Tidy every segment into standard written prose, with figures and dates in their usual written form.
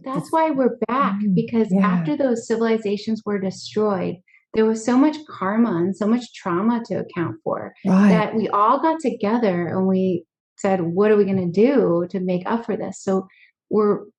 That's why we're back, because after those civilizations were destroyed, there was so much karma and so much trauma to account for that we all got together and we said, what are we going to do to make up for this? So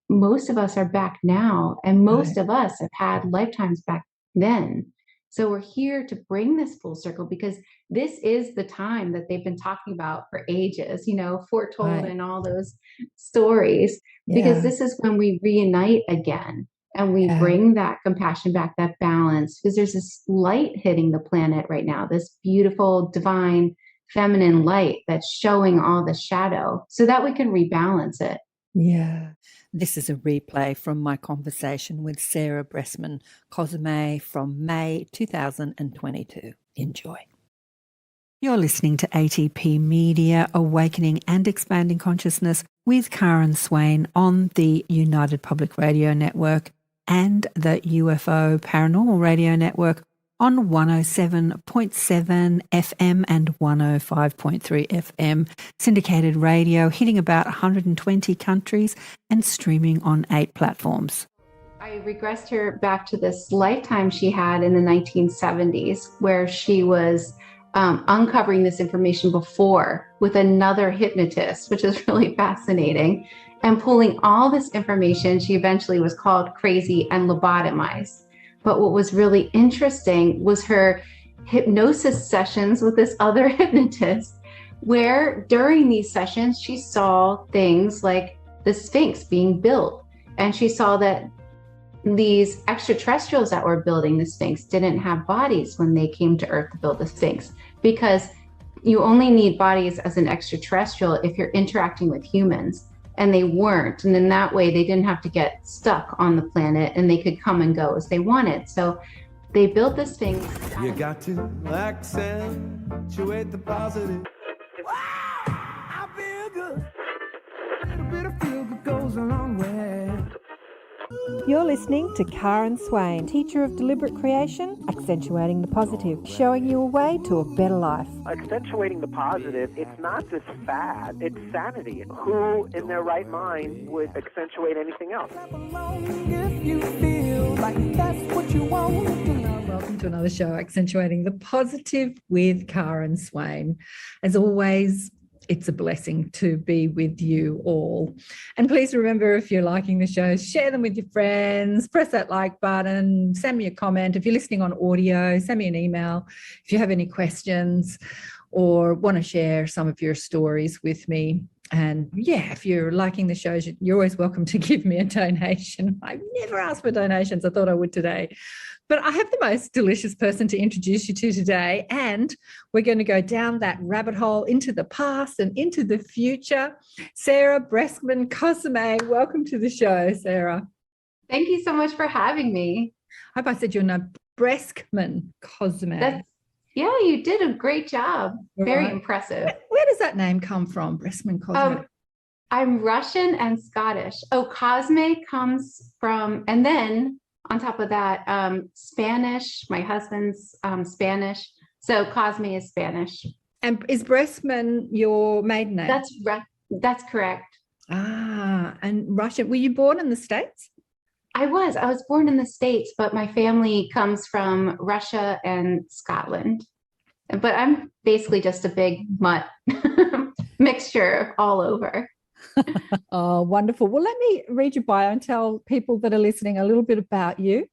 most of us are back now, and most of us have had lifetimes back then. So we're here to bring this full circle, because this is the time that they've been talking about for ages, foretold in all those stories, because this is when we reunite again and we bring that compassion back, that balance, because there's this light hitting the planet right now, this beautiful, divine, feminine light that's showing all the shadow so that we can rebalance it. Yeah. This is a replay from my conversation with Sarah Breskman, Cosme, from May 2022. Enjoy. You're listening to ATP Media, Awakening and Expanding Consciousness with Karen Swain on the United Public Radio Network and the UFO Paranormal Radio Network on 107.7 FM and 105.3 FM, syndicated radio, hitting about 120 countries and streaming on 8 platforms. I regressed her back to this lifetime she had in the 1970s, where she was uncovering this information before with another hypnotist, which is really fascinating, and pulling all this information. She eventually was called crazy and lobotomized. But what was really interesting was her hypnosis sessions with this other hypnotist, where during these sessions, she saw things like the Sphinx being built. And she saw that these extraterrestrials that were building the Sphinx didn't have bodies when they came to Earth to build the Sphinx, because you only need bodies as an extraterrestrial if you're interacting with humans. And they weren't. And in that way, they didn't have to get stuck on the planet, and they could come and go as they wanted. So they built this thing. You got to accentuate the positive. Wow, I feel good. A little bit of feel good goes a long way. You're listening to Karen Swain, teacher of deliberate creation, accentuating the positive, showing you a way to a better life. Accentuating the positive, it's not just fad, it's sanity. Who in their right mind would accentuate anything else? If you feel like that's what you want. Welcome to another show, Accentuating the Positive with Karen Swain. As always, it's a blessing to be with you all. And please remember, if you're liking the show, share them with your friends, press that like button, send me a comment. If you're listening on audio, send me an email. If you have any questions or want to share some of your stories with me. And yeah, if you're liking the shows, you're always welcome to give me a donation. I've never asked for donations. I thought I would today. But I have the most delicious person to introduce you to today, and we're going to go down that rabbit hole into the past and into the future. Sarah Breskman, Cosme, welcome to the show, Sarah. Thank you so much for having me. I hope I said your name, Breskman, Cosme. Yeah, you did a great job. Very impressive. Where does that name come from, Breskman, Cosme? I'm Russian and Scottish. Cosme comes from, and then on top of that, Spanish. My husband's Spanish. So Cosme is Spanish. And is Breskman your maiden name? That's correct. And Russian. Were you born in the States? I was born in the States, but my family comes from Russia and Scotland. But I'm basically just a big mutt mixture all over. Oh, wonderful. Well, let me read your bio and tell people that are listening a little bit about you.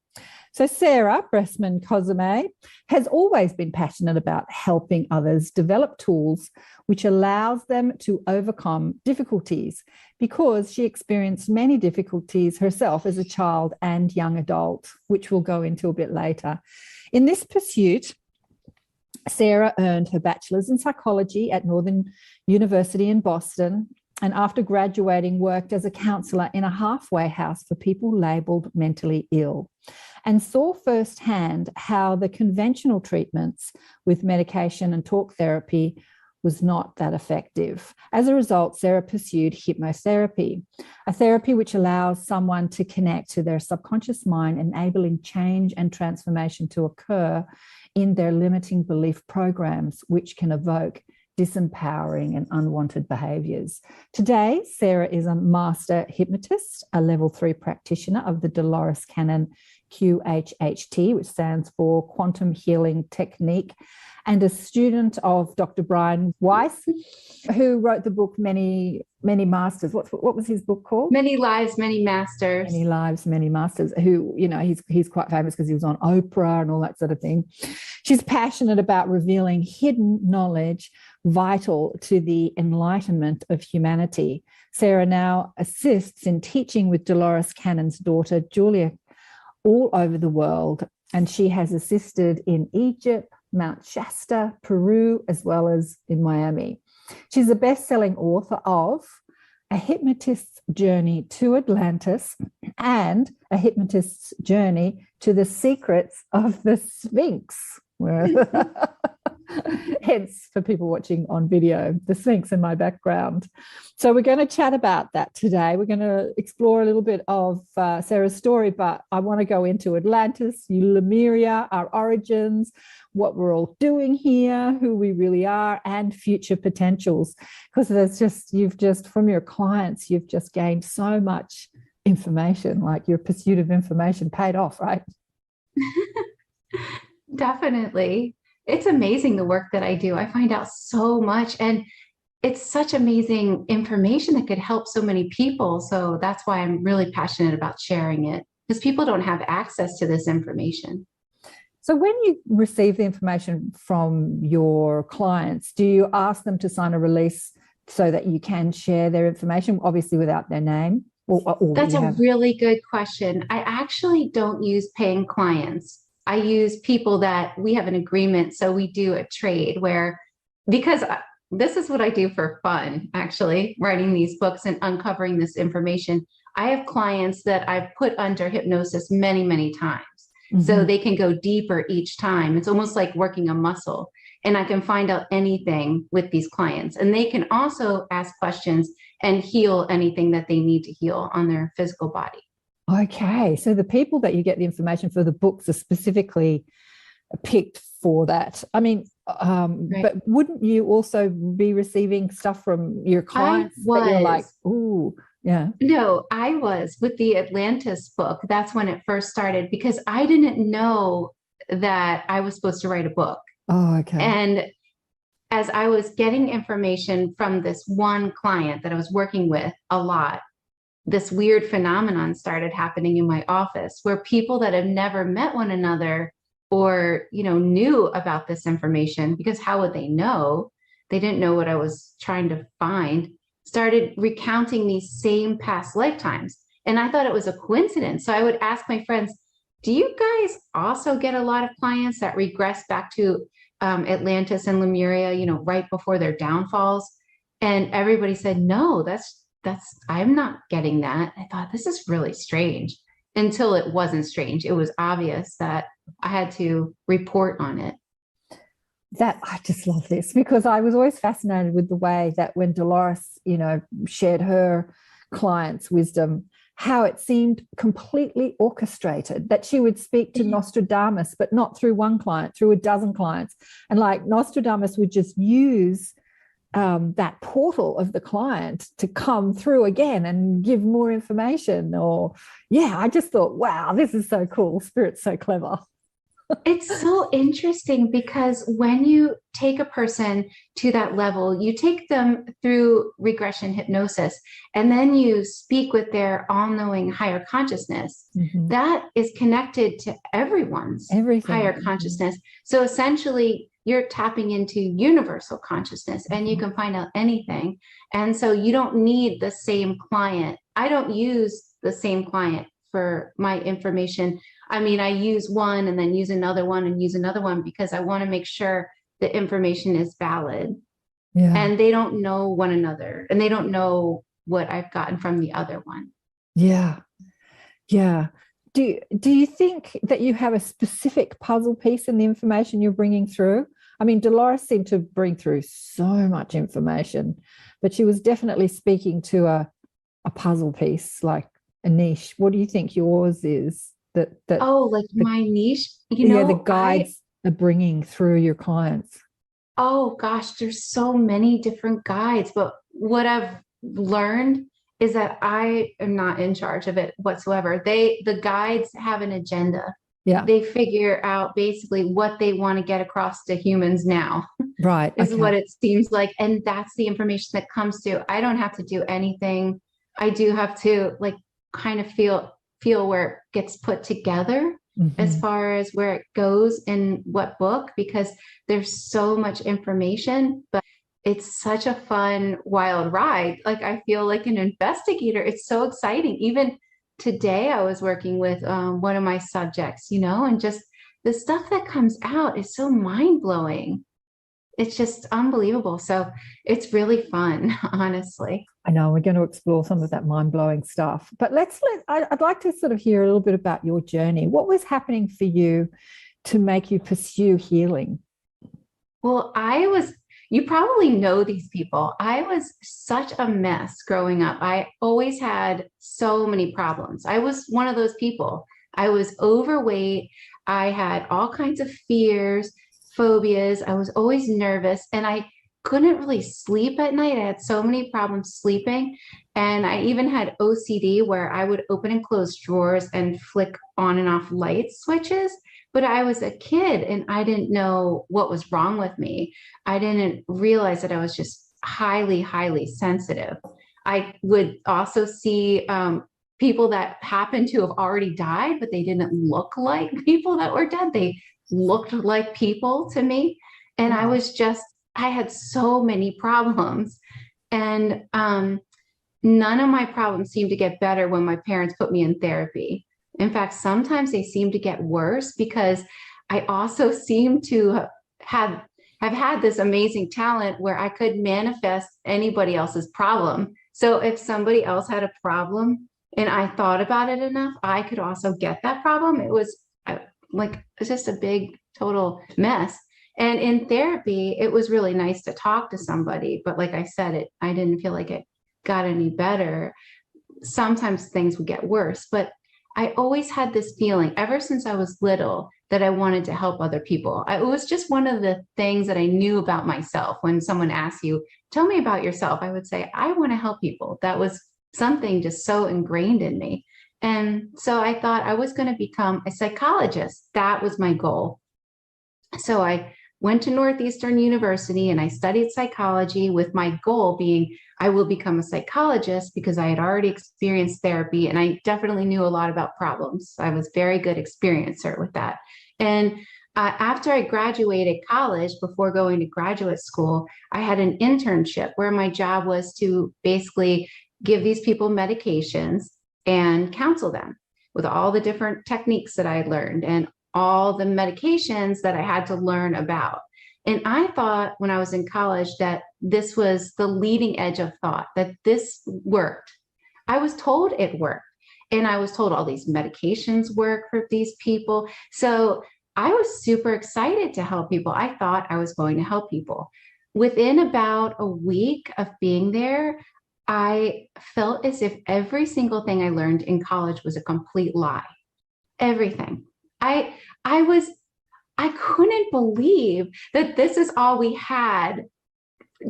So Sarah Breskman Cosme has always been passionate about helping others develop tools which allows them to overcome difficulties, because she experienced many difficulties herself as a child and young adult, which we'll go into a bit later. In this pursuit, Sarah earned her bachelor's in psychology at Northern University in Boston, and after graduating worked as a counsellor in a halfway house for people labelled mentally ill, and saw firsthand how the conventional treatments with medication and talk therapy was not that effective. As a result, Sarah pursued hypnotherapy, a therapy which allows someone to connect to their subconscious mind, enabling change and transformation to occur in their limiting belief programs, which can evoke disempowering and unwanted behaviours. Today, Sarah is a Master Hypnotist, a Level 3 practitioner of the Dolores Cannon QHHT, which stands for Quantum Healing Technique, and a student of Dr. Brian Weiss, who wrote the book Many Masters. What was his book called? Many Lives, Many Masters. Many Lives, Many Masters, who, you know, he's quite famous because he was on Oprah and all that sort of thing. She's passionate about revealing hidden knowledge vital to the enlightenment of humanity. Sarah now assists in teaching with Dolores Cannon's daughter, Julia, all over the world, and she has assisted in Egypt, Mount Shasta, Peru, as well as in Miami. She's a best-selling author of A Hypnotist's Journey to Atlantis and A Hypnotist's Journey to the Secrets of the Sphinx. Hence, for people watching on video, the Sphinx in my background. So we're going to chat about that today. We're going to explore a little bit of Sarah's story, but I want to go into Atlantis, Lumeira, our origins, what we're all doing here, who we really are, and future potentials. Because you've just, from your clients, you've just gained so much information, like your pursuit of information paid off, right? Definitely. It's amazing the work that I do. I find out so much, and it's such amazing information that could help so many people. So that's why I'm really passionate about sharing it, because people don't have access to this information. So when you receive the information from your clients, do you ask them to sign a release so that you can share their information, obviously without their name? That's a really good question. I actually don't use paying clients. I use people that we have an agreement. So we do a trade because this is what I do for fun, actually, writing these books and uncovering this information. I have clients that I've put under hypnosis many, many times. Mm-hmm. So they can go deeper each time. It's almost like working a muscle, and I can find out anything with these clients. And they can also ask questions and heal anything that they need to heal on their physical body. Okay, so the people that you get the information for the books are specifically picked for that. I mean, right. But wouldn't you also be receiving stuff from your clients that you're like, ooh, yeah? No, I was with the Atlantis book. That's when it first started, because I didn't know that I was supposed to write a book. Oh, okay. And as I was getting information from this one client that I was working with a lot, this weird phenomenon started happening in my office, where people that have never met one another or, knew about this information, because how would they know? They didn't know what I was trying to find, started recounting these same past lifetimes. And I thought it was a coincidence. So I would ask my friends, do you guys also get a lot of clients that regress back to Atlantis and Lumeira, right before their downfalls? And everybody said, no, I'm not getting that. I thought, this is really strange, until it wasn't strange. It was obvious that I had to report on it. I just love this, because I was always fascinated with the way that when Dolores, shared her clients' wisdom, how it seemed completely orchestrated, that she would speak to Nostradamus, but not through one client, through a dozen clients. And like Nostradamus would just use that portal of the client to come through again and give more information. I just thought, wow, this is so cool. Spirit's so clever. It's so interesting, because when you take a person to that level, you take them through regression hypnosis, and then you speak with their all-knowing higher consciousness. Mm-hmm. That is connected to everyone's higher consciousness. So essentially, you're tapping into universal consciousness, and you can find out anything. And so you don't need the same client. I don't use the same client for my information. I mean, I use one and then use another one and use another one, because I want to make sure the information is valid. Yeah. And they don't know one another, and they don't know what I've gotten from the other one. Yeah. Yeah. Do you think that you have a specific puzzle piece in the information you're bringing through? I mean, Dolores seemed to bring through so much information, but she was definitely speaking to a puzzle piece, like a niche. What do you think yours is? My niche? The guides are bringing through your clients. Oh gosh, there's so many different guides, but what I've learned is that I am not in charge of it whatsoever. The guides have an agenda. Yeah. They figure out basically what they want to get across to humans now. Right. Is Okay. what it seems like. And that's the information that comes to. I don't have to do anything. I do have to like kind of feel where it gets put together as far as where it goes in what book, because there's so much information, but it's such a fun, wild ride. Like I feel like an investigator. It's so exciting. Even today I was working with one of my subjects, and just the stuff that comes out is so mind-blowing. It's just unbelievable. So it's really fun, honestly. I know we're going to explore some of that mind-blowing stuff, but I'd like to sort of hear a little bit about your journey. What was happening for you to make you pursue healing? Well, you probably know these people. I was such a mess growing up. I always had so many problems. I was one of those people. I was overweight. I had all kinds of fears, phobias. I was always nervous, and I couldn't really sleep at night. I had so many problems sleeping. And I even had OCD where I would open and close drawers and flick on and off light switches. But I was a kid and I didn't know what was wrong with me. I didn't realize that I was just highly, highly sensitive. I would also see people that happened to have already died, but they didn't look like people that were dead. They looked like people to me. And Wow. I had so many problems. And none of my problems seemed to get better when my parents put me in therapy. In fact, sometimes they seem to get worse because I also seem to have had this amazing talent where I could manifest anybody else's problem. So if somebody else had a problem and I thought about it enough, I could also get that problem. It was just a big total mess. And in therapy, it was really nice to talk to somebody. But like I said, I didn't feel like it got any better. Sometimes things would get worse, but I always had this feeling ever since I was little that I wanted to help other people. It was just one of the things that I knew about myself. When someone asks you, tell me about yourself, I would say, I want to help people. That was something just so ingrained in me. And so I thought I was going to become a psychologist. That was my goal. So I went to Northeastern University and I studied psychology with my goal being I will become a psychologist because I had already experienced therapy and I definitely knew a lot about problems. I was very good experiencer with that. And after I graduated college, before going to graduate school, I had an internship where my job was to basically give these people medications and counsel them with all the different techniques that I had learned and all the medications that I had to learn about. And I thought when I was in college that this was the leading edge of thought, that this worked. I was told it worked. And I was told all these medications work for these people. So I was super excited to help people. I thought I was going to help people. Within about a week of being there, I felt as if every single thing I learned in college was a complete lie. Everything. I couldn't believe that this is all we had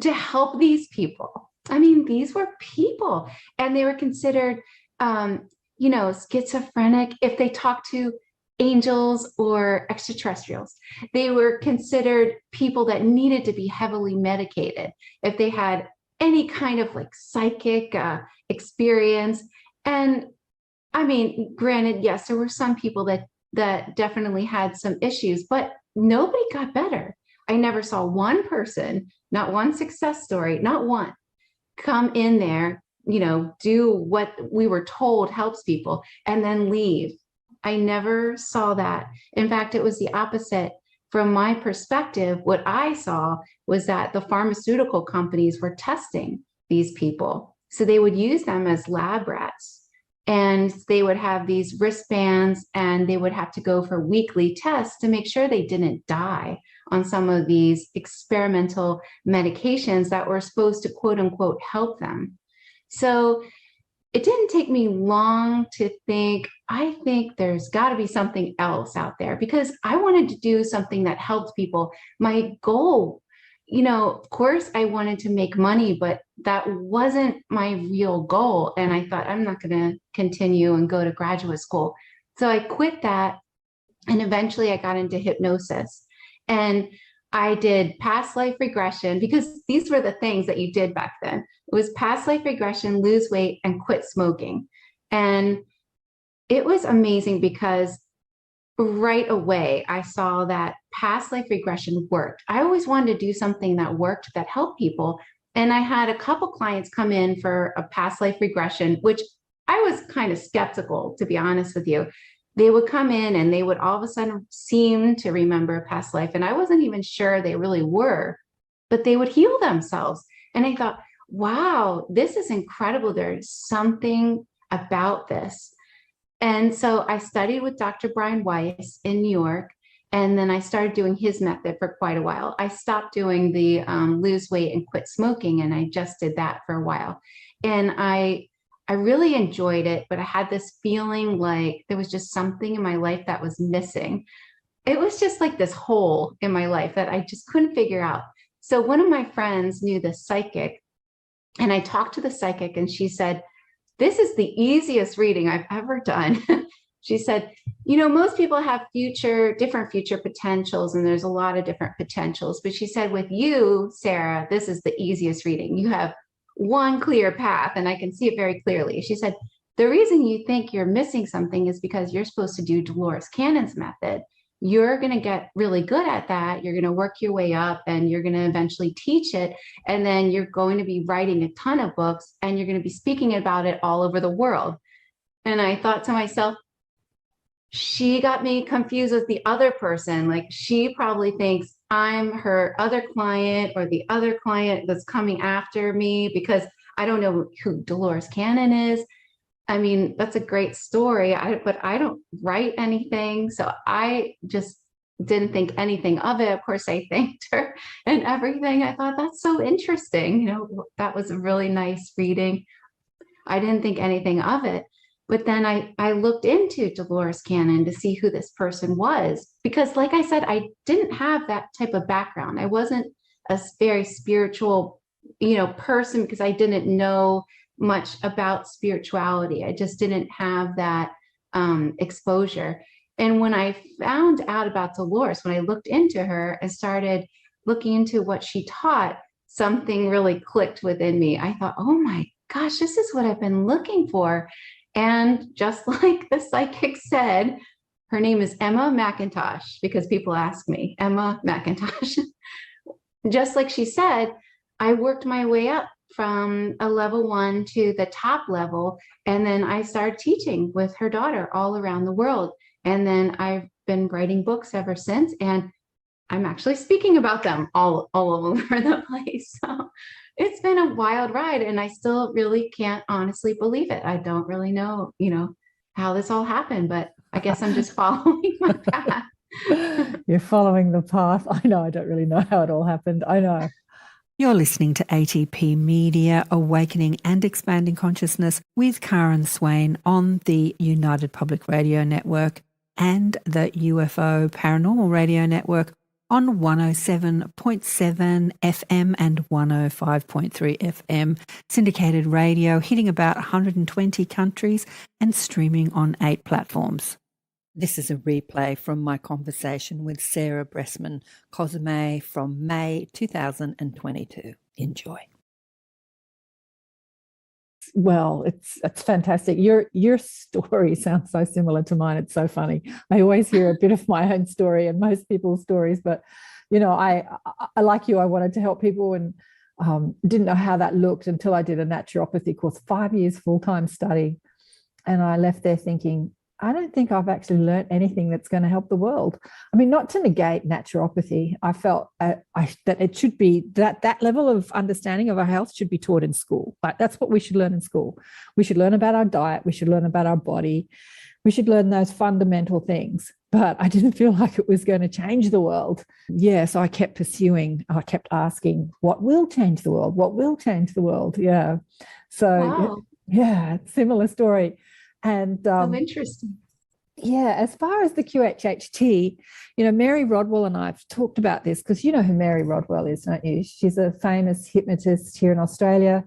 to help these people. I mean, these were people and they were considered, schizophrenic if they talked to angels or extraterrestrials. They were considered people that needed to be heavily medicated if they had any kind of like psychic experience. And I mean, granted, yes, there were some people that definitely had some issues, but nobody got better. I never saw one person, not one success story, not one, come in there, do what we were told helps people and then leave. I never saw that. In fact, it was the opposite. From my perspective, what I saw was that the pharmaceutical companies were testing these people. So they would use them as lab rats. And they would have these wristbands and they would have to go for weekly tests to make sure they didn't die on some of these experimental medications that were supposed to quote unquote help them. So it didn't take me long to think, I think there's got to be something else out there because I wanted to do something that helped people. My goal, of course I wanted to make money, but that wasn't my real goal. And I thought, I'm not going to continue and go to graduate school. So I quit that. And eventually I got into hypnosis. And I did past life regression, because these were the things that you did back then. It was past life regression, lose weight, and quit smoking. And it was amazing because right away I saw that past life regression worked. I always wanted to do something that worked, that helped people. And I had a couple clients come in for a past life regression, which I was kind of skeptical, to be honest with you. They would come in and they would all of a sudden seem to remember a past life. And I wasn't even sure they really were, but they would heal themselves. And I thought, wow, this is incredible. There's something about this. And so I studied with Dr. Brian Weiss in New York. And then I started doing his method for quite a while. I stopped doing the lose weight and quit smoking. And I just did that for a while. And I really enjoyed it, but I had this feeling like there was just something in my life that was missing. It was just like this hole in my life that I just couldn't figure out. So one of my friends knew the psychic, and I talked to the psychic, and she said, this is the easiest reading I've ever done. She said, most people have different future potentials, and there's a lot of different potentials. But she said, with you, Sarah, this is the easiest reading. You have one clear path, and I can see it very clearly. She said, the reason you think you're missing something is because you're supposed to do Dolores Cannon's method. You're going to get really good at that. You're going to work your way up, and you're going to eventually teach it. And then you're going to be writing a ton of books, and you're going to be speaking about it all over the world. And I thought to myself, she got me confused with the other person. Like, she probably thinks I'm her other client, or the other client that's coming after me, because I don't know who Dolores Cannon is. I mean, that's a great story, but I don't write anything. So I just didn't think anything of it. Of course, I thanked her and everything. I thought, that's so interesting. That was a really nice reading. I didn't think anything of it. But then I looked into Dolores Cannon to see who this person was, because like I said, I didn't have that type of background. I wasn't a very spiritual, person, because I didn't know much about spirituality. I just didn't have that exposure. And when I found out about Dolores, when I looked into her and started looking into what she taught, something really clicked within me. I thought, oh my gosh, this is what I've been looking for. And just like the psychic said, her name is Emma McIntosh, because people ask me, Emma McIntosh. Just like she said, I worked my way up from a level 1 to the top level. And then I started teaching with her daughter all around the world. And then I've been writing books ever since. And I'm actually speaking about them all over the place. So it's been a wild ride, and I still really can't honestly believe it. I don't really know, how this all happened, but I guess I'm just following my path. You're following the path. I know. I don't really know how it all happened. I know. You're listening to ATP Media, Awakening and Expanding Consciousness with Karen Swain on the United Public Radio Network and the UFO Paranormal Radio Network on 107.7 FM and 105.3 FM, syndicated radio hitting about 120 countries and streaming on 8 platforms. This is a replay from my conversation with Sarah Breskman, Cosme, from May 2022. Enjoy. Well, it's fantastic. Your story sounds so similar to mine. It's so funny. I always hear a bit of my own story and most people's stories, but I like you. I wanted to help people, and didn't know how that looked until I did a naturopathy course, 5 years full-time study, and I left there thinking, I don't think I've actually learned anything that's going to help the world. I mean, not to negate naturopathy. I felt that it should be that level of understanding of our health should be taught in school. Like, that's what we should learn in school. We should learn about our diet. We should learn about our body. We should learn those fundamental things. But I didn't feel like it was going to change the world. Yeah, so I kept pursuing. I kept asking, what will change the world? What will change the world? Yeah. So, wow. Yeah, similar story. And so interesting. Yeah, as far as the QHHT, Mary Rodwell and I have talked about this because you know who Mary Rodwell is, don't you? She's a famous hypnotist here in Australia.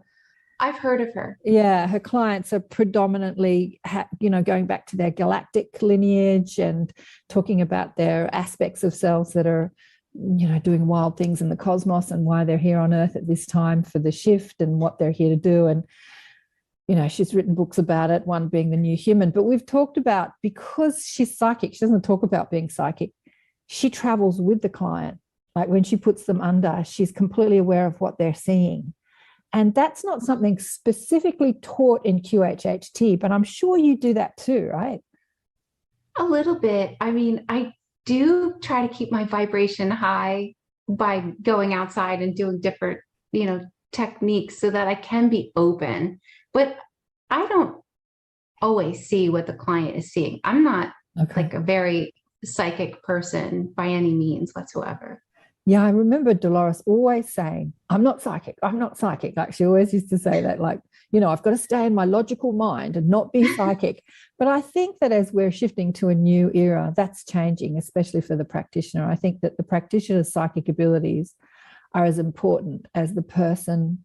I've heard of her. Yeah, her clients are predominantly, going back to their galactic lineage and talking about their aspects of selves that are, doing wild things in the cosmos and why they're here on Earth at this time for the shift and what they're here to do. And she's written books about it, one being The New Human. But we've talked about, because she's psychic, she doesn't talk about being psychic. She travels with the client. Like when she puts them under, she's completely aware of what they're seeing. And that's not something specifically taught in QHHT, but I'm sure you do that too, right? A little bit. I mean, I do try to keep my vibration high by going outside and doing different, techniques so that I can be open. But I don't always see what the client is seeing. I'm not like a very psychic person by any means whatsoever. Yeah, I remember Dolores always saying, I'm not psychic. Like she always used to say that, like, I've got to stay in my logical mind and not be psychic. But I think that as we're shifting to a new era, that's changing, especially for the practitioner. I think that the practitioner's psychic abilities are as important as the person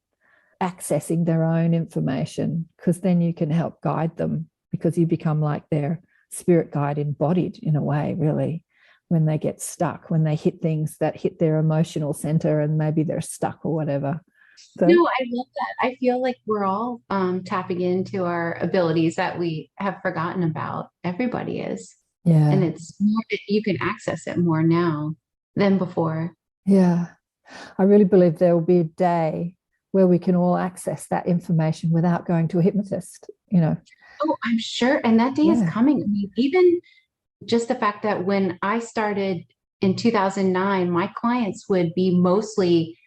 accessing their own information, because then you can help guide them, because you become like their spirit guide embodied in a way, really, when they get stuck, when they hit things that hit their emotional center and maybe they're stuck or whatever. So, no, I love that. I feel like we're all tapping into our abilities that we have forgotten about. Everybody is. Yeah. And it's more, you can access it more now than before. Yeah. I really believe there will be a day where we can all access that information without going to a hypnotist, Oh, I'm sure. And that day is coming. I mean, even just the fact that when I started in 2009, my clients would be mostly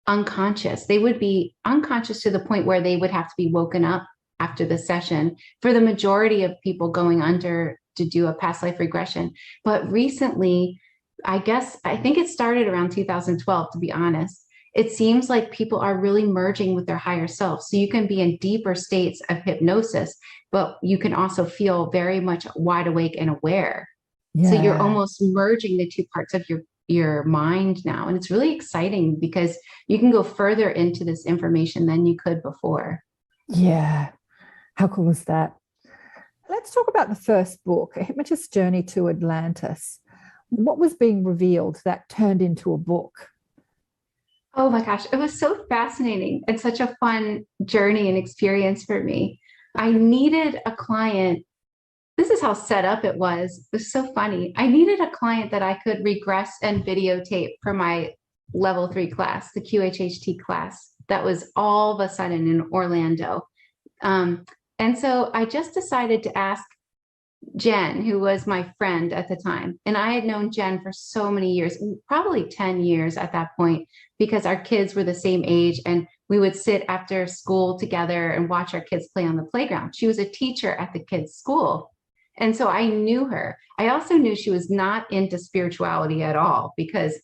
unconscious. They would be unconscious to the point where they would have to be woken up after the session for the majority of people going under to do a past life regression. But recently, I think it started around 2012, to be honest. It seems like people are really merging with their higher self. So you can be in deeper states of hypnosis, but you can also feel very much wide awake and aware. Yeah. So you're almost merging the two parts of your mind now. And it's really exciting because you can go further into this information than you could before. Yeah. How cool is that? Let's talk about the first book, A Hypnotist's Journey to Atlantis. What was being revealed that turned into a book? Oh my gosh, it was so fascinating and such a fun journey and experience for me. I needed a client. This is how set up it was. It was so funny. I needed a client that I could regress and videotape for my level 3 class, the QHHT class, that was all of a sudden in Orlando. And so I just decided to ask Jen, who was my friend at the time. And I had known Jen for so many years, probably 10 years at that point, because our kids were the same age and we would sit after school together and watch our kids play on the playground. She was a teacher at the kids' school. And so I knew her. I also knew she was not into spirituality at all, because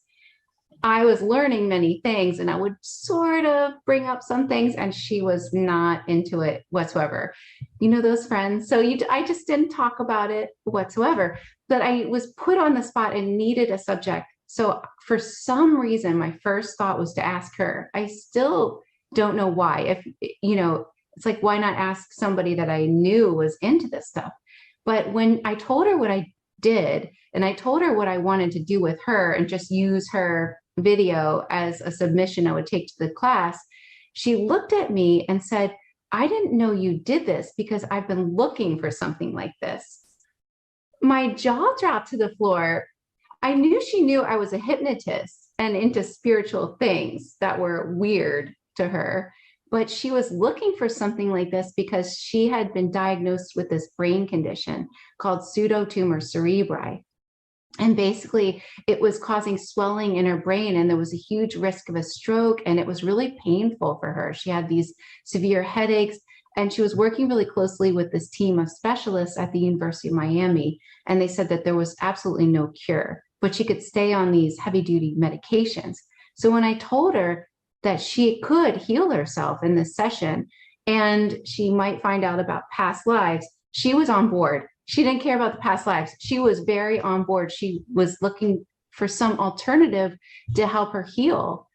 I was learning many things and I would sort of bring up some things and she was not into it whatsoever. Those friends. So I just didn't talk about it whatsoever, but I was put on the spot and needed a subject. So for some reason, my first thought was to ask her. I still don't know why. If, it's like, why not ask somebody that I knew was into this stuff? But when I told her what I did, and I told her what I wanted to do with her and just use her video as a submission I would take to the class, she looked at me and said, I didn't know you did this because I've been looking for something like this. My jaw dropped to the floor. I knew she knew I was a hypnotist and into spiritual things that were weird to her, but she was looking for something like this because she had been diagnosed with this brain condition called pseudotumor cerebri. And basically, it was causing swelling in her brain, and there was a huge risk of a stroke, and it was really painful for her. She had these severe headaches, and she was working really closely with this team of specialists at the University of Miami, and they said that there was absolutely no cure, but she could stay on these heavy-duty medications. So when I told her that she could heal herself in this session, and she might find out about past lives, she was on board. She didn't care about the past lives. She was very on board. She was looking for some alternative to help her heal.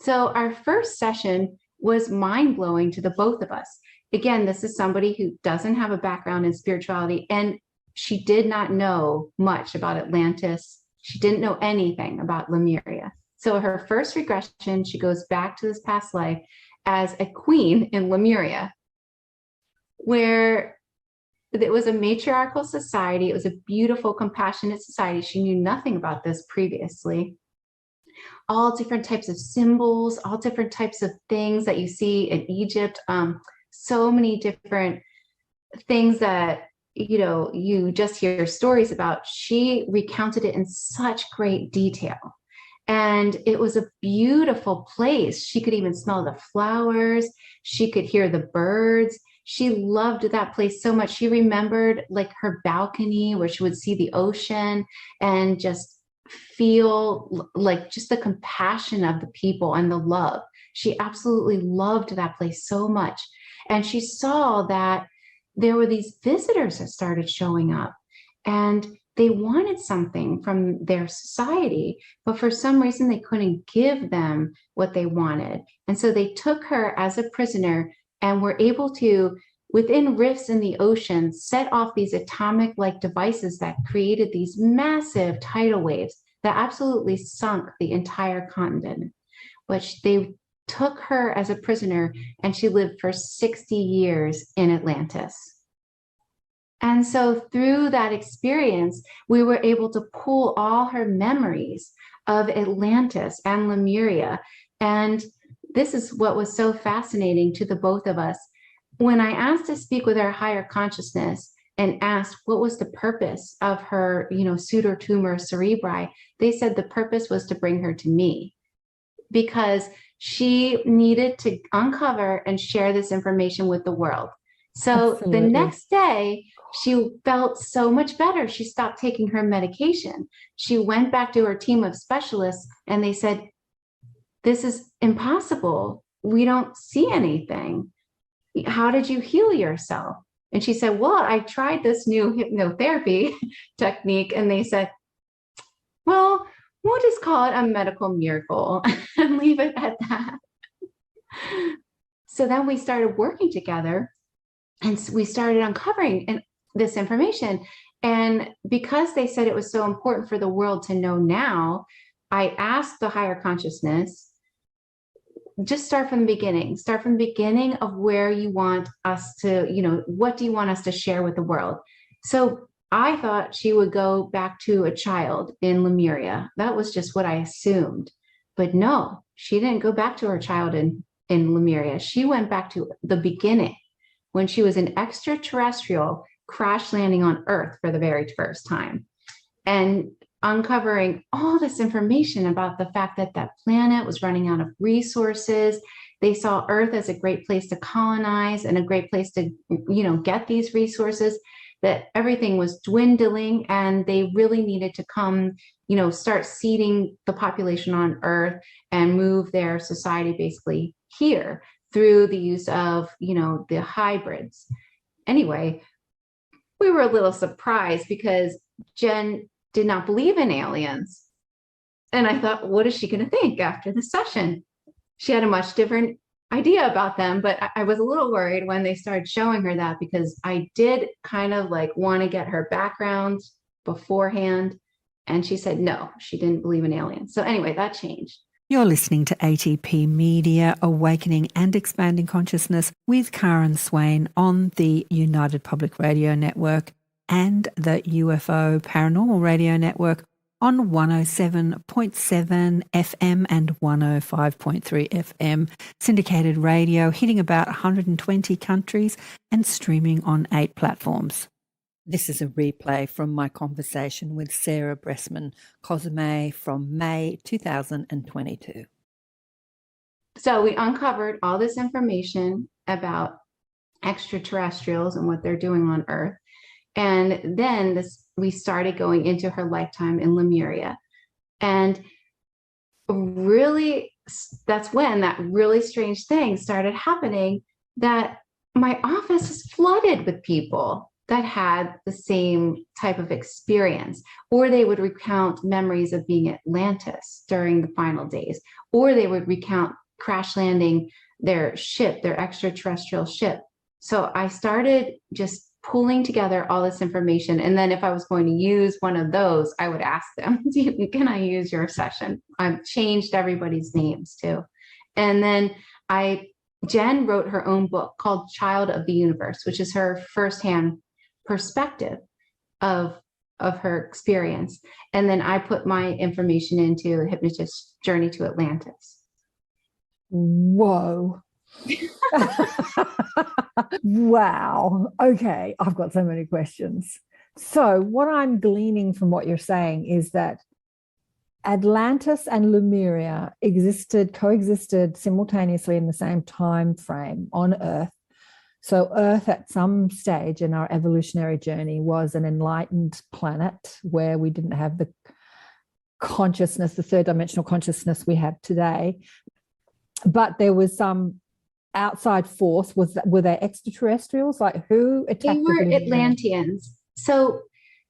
So our first session was mind-blowing to the both of us. Again, this is somebody who doesn't have a background in spirituality, and she did not know much about Atlantis. She didn't know anything about Lumeira. So her first regression, she goes back to this past life as a queen in Lumeira, where it was a matriarchal society. It was a beautiful, compassionate society. She knew nothing about this previously. All different types of symbols, all different types of things that you see in Egypt. So many different things that, you know, you just hear stories about. She recounted it in such great detail. And it was a beautiful place. She could even smell the flowers. She could hear the birds. She loved that place so much. She remembered like her balcony where she would see the ocean and just feel like just the compassion of the people and the love. She absolutely loved that place so much. And she saw that there were these visitors that started showing up, and they wanted something from their society, but for some reason they couldn't give them what they wanted. And so they took her as a prisoner and were able to, within rifts in the ocean, set off these atomic-like devices that created these massive tidal waves that absolutely sunk the entire continent. Which they took her as a prisoner, and she lived for 60 years in Atlantis. And so through that experience, we were able to pull all her memories of Atlantis and Lumeira. And this is what was so fascinating to the both of us. When I asked to speak with our higher consciousness and asked what was the purpose of her, pseudotumor cerebri, they said the purpose was to bring her to me, because she needed to uncover and share this information with the world. So Absolutely. The next day, she felt so much better. She stopped taking her medication. She went back to her team of specialists, and they said, "This is impossible. We don't see anything. How did you heal yourself?" And she said, "Well, I tried this new hypnotherapy technique." And they said, "Well, we'll just call it a medical miracle and leave it at that." So then we started working together, and we started uncovering this information. And because they said it was so important for the world to know now, I asked the higher consciousness, just start from the beginning. Start from the beginning of where you want us to, what do you want us to share with the world? So I thought she would go back to a child in Lumeira. That was just what I assumed. But no, she didn't go back to her child in Lumeira. She went back to the beginning, when she was an extraterrestrial crash landing on Earth for the very first time, and uncovering all this information about the fact that that planet was running out of resources. They saw Earth as a great place to colonize and a great place to, get these resources, that everything was dwindling, and they really needed to come, start seeding the population on Earth and move their society basically here through the use of, the hybrids. Anyway, we were a little surprised because Jen did not believe in aliens. And I thought, what is she going to think after the session? She had a much different idea about them, but I was a little worried when they started showing her that, because I did kind of want to get her background beforehand. And she said, no, she didn't believe in aliens. So anyway, that changed. You're listening to ATP Media, Awakening and Expanding Consciousness with Karen Swain on the United Public Radio Network and the UFO Paranormal Radio Network on 107.7 FM and 105.3 FM, syndicated radio hitting about 120 countries and streaming on 8 platforms. This is a replay from my conversation with Sarah Breskman, Cosme, from May 2022. So we uncovered all this information about extraterrestrials and what they're doing on Earth. And then we started going into her lifetime in Lumeira. And really, that's when that really strange thing started happening, that my office is flooded with people that had the same type of experience, or they would recount memories of being at Atlantis during the final days, or they would recount crash landing their ship, their extraterrestrial ship. So I started just pulling together all this information. And then if I was going to use one of those, I would ask them, can I use your session? I've changed everybody's names too. And then Jen wrote her own book called Child of the Universe, which is her firsthand perspective of her experience. And then I put my information into Hypnotist Journey to Atlantis. Whoa. Wow. Okay. I've got so many questions. So what I'm gleaning from what you're saying is that Atlantis and Lumeira coexisted simultaneously in the same time frame on Earth. So Earth at some stage in our evolutionary journey was an enlightened planet where we didn't have the consciousness, the third dimensional consciousness we have today. But there was some outside force. Were they extraterrestrials? Like who attacked? They were Atlanteans. So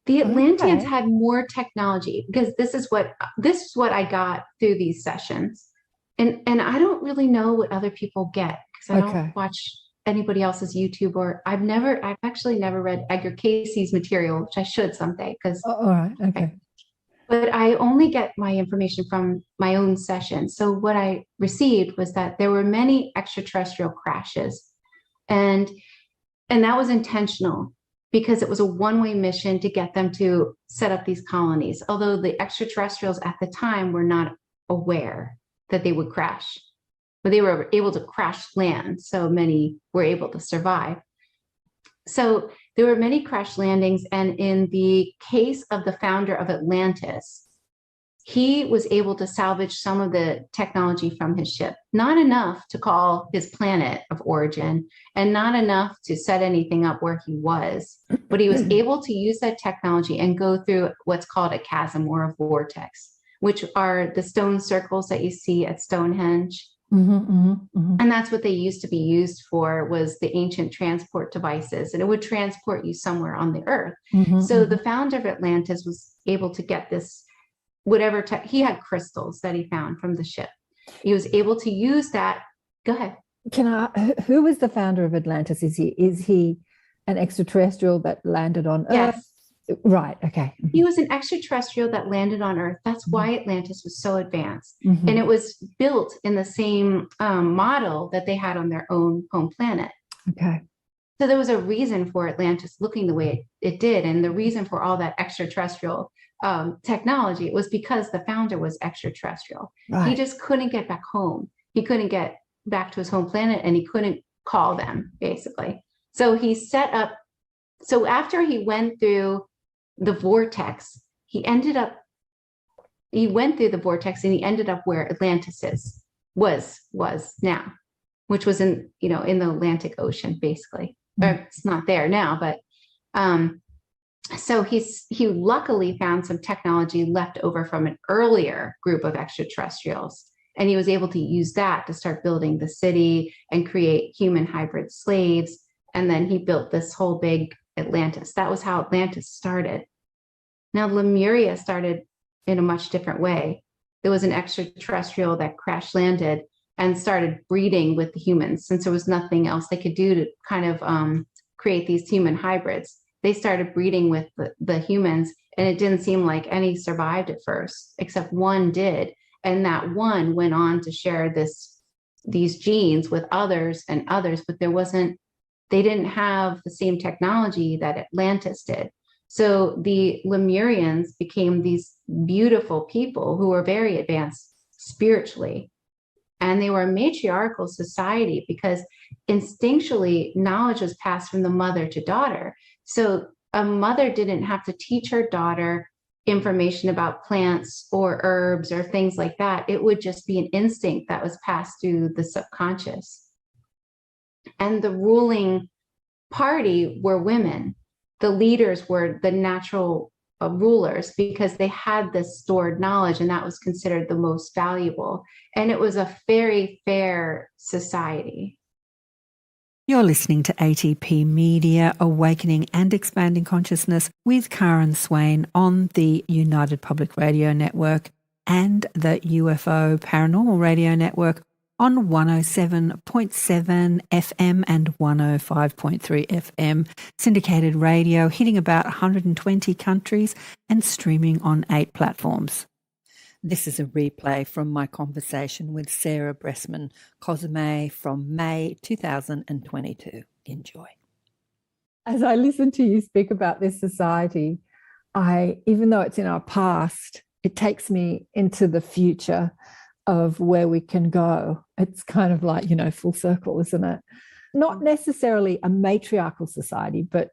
the Atlanteans had more technology, because this is what I got through these sessions. And I don't really know what other people get, because I don't watch anybody else's YouTube, or I've actually never read Edgar Casey's material, which I should someday, because all right. Okay. But I only get my information from my own session. So what I received was that there were many extraterrestrial crashes, and that was intentional, because it was a one-way mission to get them to set up these colonies. Although the extraterrestrials at the time were not aware that they would crash, but they were able to crash land. So many were able to survive. So there were many crash landings. And in the case of the founder of Atlantis, he was able to salvage some of the technology from his ship, not enough to call his planet of origin, and not enough to set anything up where he was, but he was able to use that technology and go through what's called a chasm or a vortex, which are the stone circles that you see at Stonehenge. And that's what they used to be used for, was the ancient transport devices, and it would transport you somewhere on the earth. So the founder of Atlantis was able to get this, whatever he had crystals that he found from the ship. He was able to use that. Go ahead. Who was the founder of Atlantis? Is he an extraterrestrial that landed on Earth? Yes. Right. Okay. He was an extraterrestrial that landed on Earth. That's why Atlantis was so advanced. And it was built in the same model that they had on their own home planet. Okay. So there was a reason for Atlantis looking the way it did. And the reason for all that extraterrestrial technology, it was because the founder was extraterrestrial. Right. He just couldn't get back home. He couldn't get back to his home planet, and he couldn't call them, basically. So he set up, so after he went through the vortex, he went through the vortex, and he ended up where Atlantis was now, which was in the Atlantic Ocean, basically. It's not there now, but so he luckily found some technology left over from an earlier group of extraterrestrials, and he was able to use that to start building the city and create human hybrid slaves. And then he built this whole big Atlantis. That was how Atlantis started. Now, Lumeira started in a much different way. There was an extraterrestrial that crash landed and started breeding with the humans, since there was nothing else they could do to kind of create these human hybrids. They started breeding with the humans, and it didn't seem like any survived at first, except one did. And that one went on to share these genes with others and others, but they didn't have the same technology that Atlantis did. So the Lemurians became these beautiful people who were very advanced spiritually. And they were a matriarchal society, because instinctually knowledge was passed from the mother to daughter. So a mother didn't have to teach her daughter information about plants or herbs or things like that. It would just be an instinct that was passed through the subconscious. And the ruling party were women. The leaders were the natural rulers, because they had this stored knowledge, and that was considered the most valuable. And it was a very fair society. You're listening to ATP Media, Awakening and Expanding Consciousness with Karen Swain on the United Public Radio Network and the UFO Paranormal Radio Network on 107.7 FM and 105.3 FM, syndicated radio hitting about 120 countries and streaming on 8 platforms. This is a replay from my conversation with Sarah Breskman, Cosme, from May 2022. Enjoy. As I listen to you speak about this society, even though it's in our past, it takes me into the future of where we can go. It's kind of like, full circle, isn't it? Not necessarily a matriarchal society, but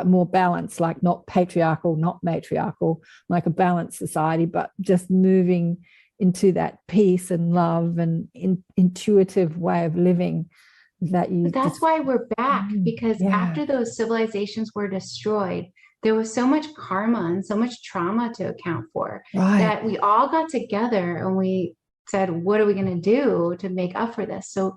more balanced, like not patriarchal, not matriarchal, like a balanced society, but just moving into that peace and love and intuitive way of living that you. That's why we're back, because after those civilizations were destroyed, there was so much karma and so much trauma to account for that we all got together and we said, what are we going to do to make up for this? So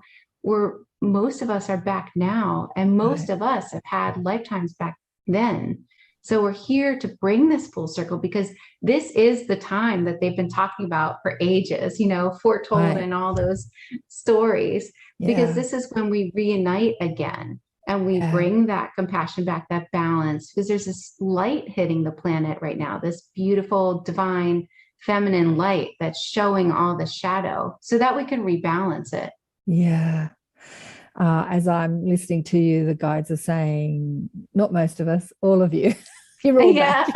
most of us are back now, and most of us have had lifetimes back then. So we're here to bring this full circle, because this is the time that they've been talking about for ages, foretold in all those stories, because this is when we reunite again and we bring that compassion back, that balance, because there's this light hitting the planet right now, this beautiful, divine, feminine light that's showing all the shadow so that we can rebalance it. Yeah. As I'm listening to you, the guides are saying, not most of us, all of you, you're all back.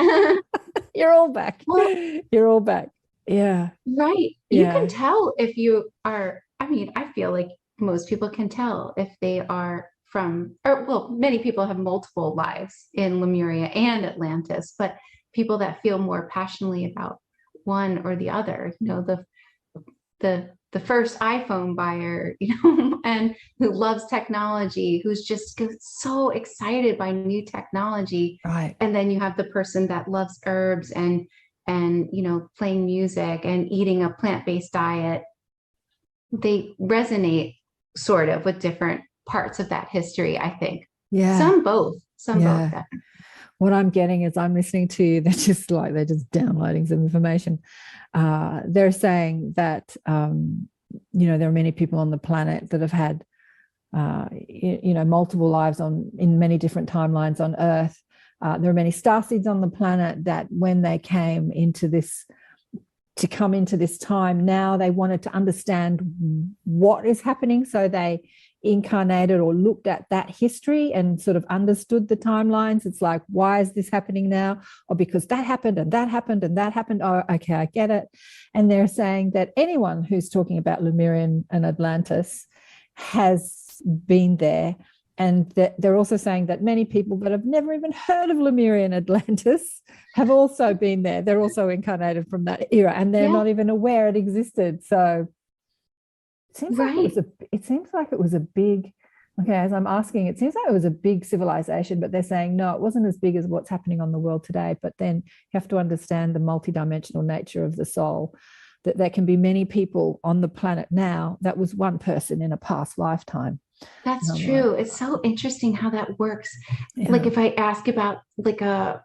You're all back. Well, you're all back. Yeah. Right. You can tell if you are, I feel like most people can tell if they are many people have multiple lives in Lumeira and Atlantis, but people that feel more passionately about one or the other, the first iPhone buyer, and who loves technology, who's just so excited by new technology. Right. And then you have the person that loves herbs and playing music and eating a plant-based diet. They resonate sort of with different parts of that history, I think. Yeah. Some both. Definitely. What I'm getting is I'm listening to you. They're just downloading some information. They're saying that, there are many people on the planet that have had, multiple lives in many different timelines on Earth. There are many starseeds on the planet that when they came into this time, now they wanted to understand what is happening. So they incarnated or looked at that history and sort of understood the timelines. It's like, why is this happening now? Or because that happened and that happened and that happened. Oh, okay, I get it. And they're saying that anyone who's talking about Lumeira and Atlantis has been there. And they're also saying that many people that have never even heard of Lumeira and Atlantis have also been there. They're also incarnated from that era, and they're not even aware it existed. So it seems like it was a big, as I'm asking, it seems like it was a big civilization, but they're saying, no, it wasn't as big as what's happening on the world today. But then you have to understand the multidimensional nature of the soul, that there can be many people on the planet now that was one person in a past lifetime. That's true. It's so interesting how that works. Yeah. Like if I ask about like a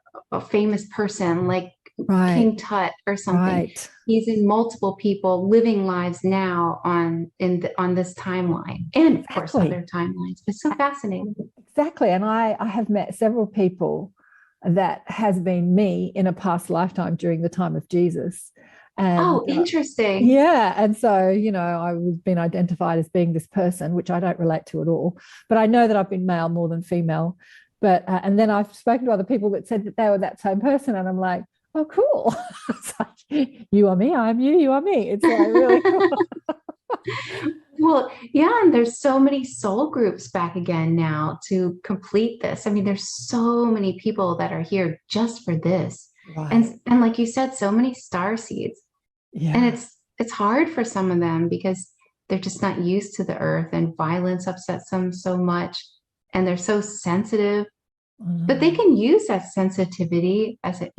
famous person, like King Tut or something, he's in multiple people living lives now on this timeline, and of course other timelines. It's so fascinating. Exactly. And I have met several people that has been me in a past lifetime during the time of Jesus. And, interesting. And so, I've been identified as being this person, which I don't relate to at all. But I know that I've been male more than female. But and then I've spoken to other people that said that they were that same person, and I'm like, oh, cool. It's like, you are me, I'm you, you are me. It's like really cool. Well, and there's so many soul groups back again now to complete this. There's so many people that are here just for this. Right. And like you said, so many star seeds. Yeah. And it's hard for some of them because they're just not used to the earth, and violence upsets them so much, and they're so sensitive. But they can use that sensitivity as a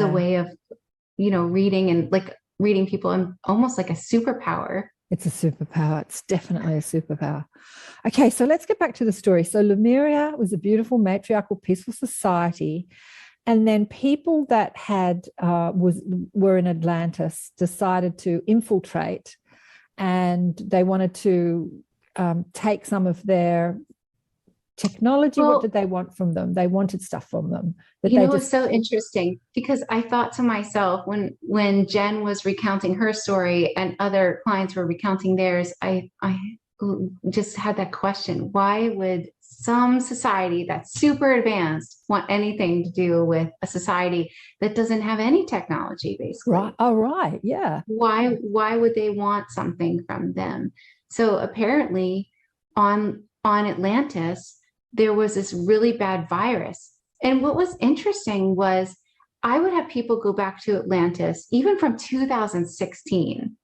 way of reading, and like reading people, and almost like a superpower. It's a superpower. It's definitely a superpower. Okay, so let's get back to the story. So Lumeria was a beautiful matriarchal peaceful society, and then people that were in Atlantis decided to infiltrate, and they wanted to take some of their technology. Well, what did they want from them? They wanted stuff from them. It was so interesting because I thought to myself when Jen was recounting her story and other clients were recounting theirs, I just had that question: why would some society that's super advanced want anything to do with a society that doesn't have any technology, basically? Right. Oh, right. Yeah. Why would they want something from them? So apparently on Atlantis, there was this really bad virus. And what was interesting was I would have people go back to Atlantis, even from 2016,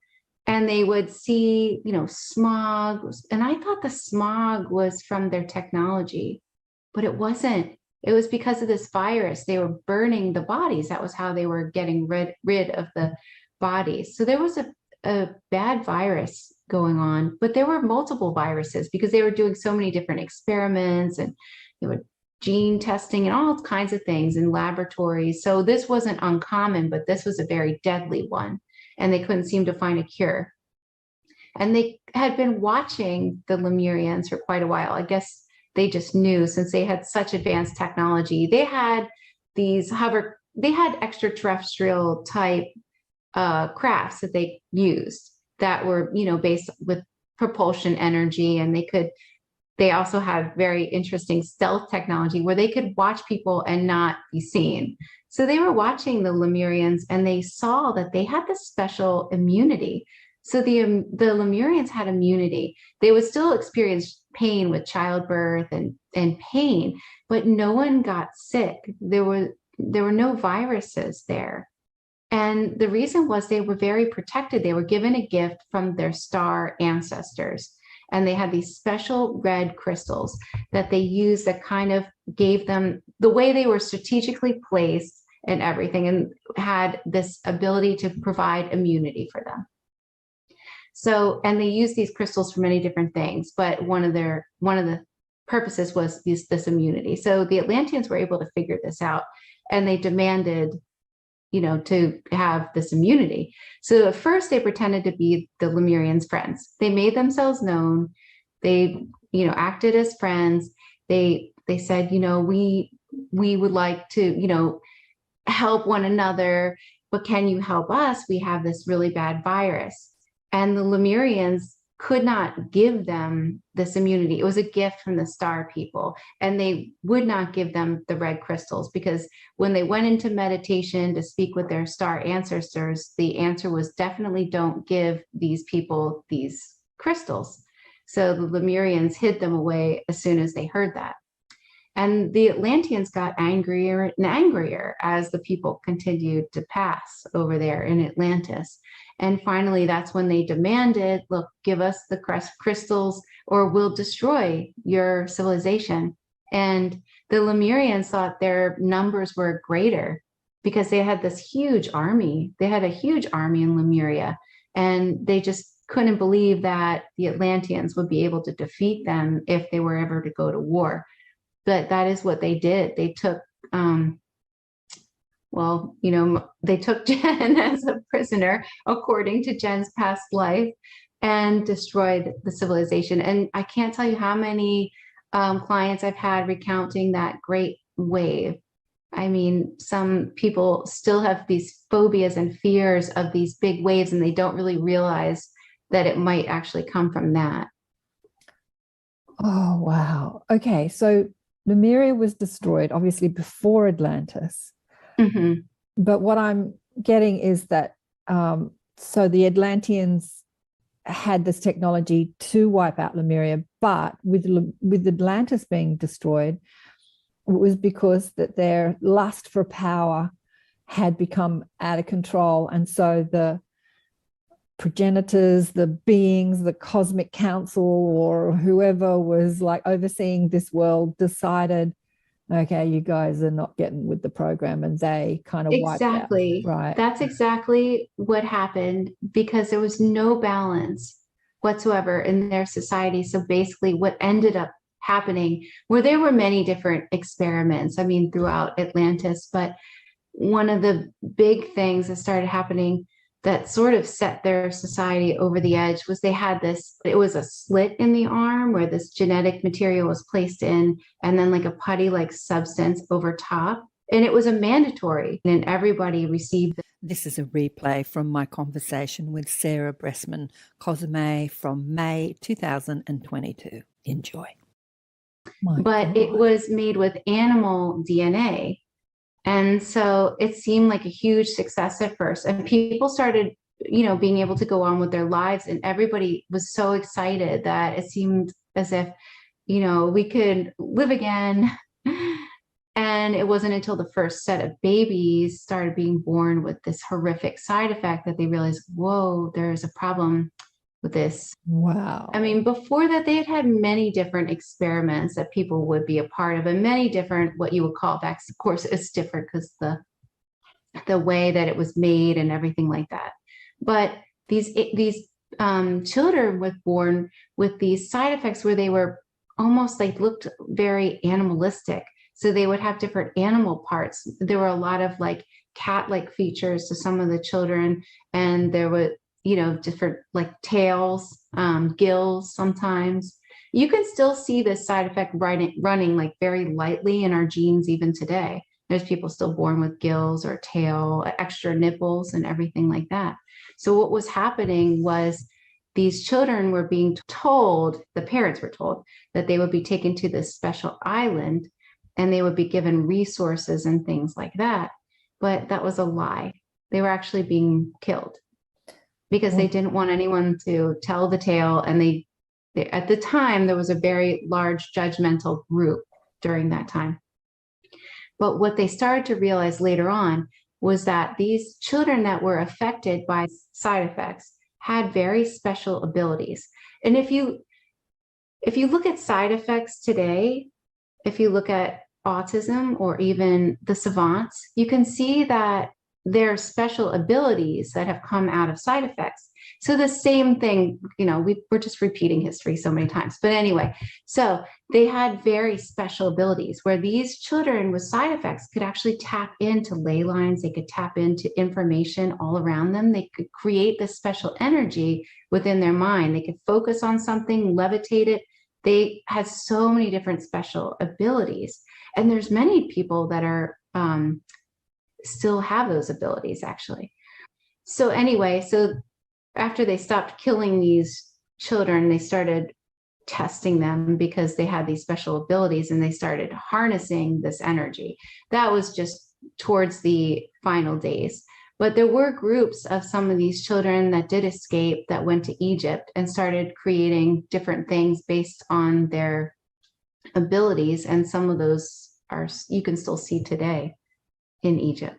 and they would see, smog. And I thought the smog was from their technology, but it wasn't. It was because of this virus. They were burning the bodies. That was how they were getting rid of the bodies. So there was a bad virus going on, but there were multiple viruses because they were doing so many different experiments, and they were gene testing and all kinds of things in laboratories. So this wasn't uncommon, but this was a very deadly one, and they couldn't seem to find a cure. And they had been watching the Lemurians for quite a while. I guess they just knew, since they had such advanced technology. They had extraterrestrial type crafts that they used that were, based with propulsion energy, and they also had very interesting stealth technology where they could watch people and not be seen. So they were watching the Lemurians, and they saw that they had this special immunity. So the Lemurians had immunity. They would still experience pain with childbirth and pain, but no one got sick. There were no viruses there. And the reason was they were very protected. They were given a gift from their star ancestors. And they had these special red crystals that they used that kind of gave them the way they were strategically placed and everything, and had this ability to provide immunity for them. So, and they used these crystals for many different things, but one of the purposes was this immunity. So the Atlanteans were able to figure this out, and they demanded, to have this immunity. So at first they pretended to be the Lemurians' friends. They made themselves known. They, acted as friends. They said, we would like to, help one another, but can you help us? We have this really bad virus. And the Lemurians could not give them this immunity. It was a gift from the star people, and they would not give them the red crystals, because when they went into meditation to speak with their star ancestors, the answer was definitely don't give these people these crystals. So the Lemurians hid them away as soon as they heard that. And the Atlanteans got angrier and angrier as the people continued to pass over there in Atlantis. And finally, that's when they demanded, look, give us the crystals or we'll destroy your civilization. And the Lemurians thought their numbers were greater because they had this huge army. They had a huge army in Lumeria, and they just couldn't believe that the Atlanteans would be able to defeat them if they were ever to go to war. But that is what they did. They took, they took Jen as a prisoner, according to Jen's past life, and destroyed the civilization. And I can't tell you how many clients I've had recounting that great wave. I mean, some people still have these phobias and fears of these big waves, and they don't really realize that it might actually come from that. Oh, wow. Okay, so Lumeria was destroyed, obviously, before Atlantis. Mm-hmm. But what I'm getting is that, so the Atlanteans had this technology to wipe out Lumeria, but with Atlantis being destroyed, it was because that their lust for power had become out of control. And so the progenitors, the beings, the cosmic council, or whoever was like overseeing this world decided, okay, you guys are not getting with the program, and they kind of wiped out. Right. That's exactly what happened, because there was no balance. whatsoever in their society. So basically what ended up happening, where there were many different experiments, I mean, throughout Atlantis, but one of the big things that started happening that sort of set their society over the edge was they had this, it was a slit in the arm where this genetic material was placed in, and then like a putty-like substance over top. And it was a mandatory, and everybody received. This is a replay from my conversation with Sarah Breskman Cosme from May 2022. Enjoy. But it was made with animal DNA. And so it seemed like a huge success at first. And people started, being able to go on with their lives. And everybody was so excited that it seemed as if, we could live again. And it wasn't until the first set of babies started being born with this horrific side effect that they realized, whoa, there's a problem with this. Wow. I mean, before that, they had many different experiments that people would be a part of, and many different, what you would call vaccines. Of course, it's different because the way that it was made and everything like that. But these children were born with these side effects where they were almost like looked very animalistic. So they would have different animal parts. There were a lot of like cat-like features to some of the children, and there were different like tails, gills sometimes. You can still see this side effect running like very lightly in our genes even today. There's people still born with gills or tail, extra nipples and everything like that. So what was happening was these children were being told, the parents were told, that they would be taken to this special island and they would be given resources and things like that. But that was a lie. They were actually being killed, because they didn't want anyone to tell the tale. And they at the time, there was a very large judgmental group during that time. But what they started to realize later on was that these children that were affected by side effects had very special abilities. And if you look at side effects today, if you look at autism or even the savants, you can see that there are special abilities that have come out of side effects. So the same thing, we're just repeating history so many times. But anyway, so they had very special abilities where these children with side effects could actually tap into ley lines. They could tap into information all around them. They could create this special energy within their mind. They could focus on something, levitate it. They had so many different special abilities. And there's many people that are still have those abilities, actually. So anyway, so after they stopped killing these children, they started testing them because they had these special abilities, and they started harnessing this energy. That was just towards the final days. But there were groups of some of these children that did escape that went to Egypt and started creating different things based on their abilities. And some of those you can still see today in Egypt.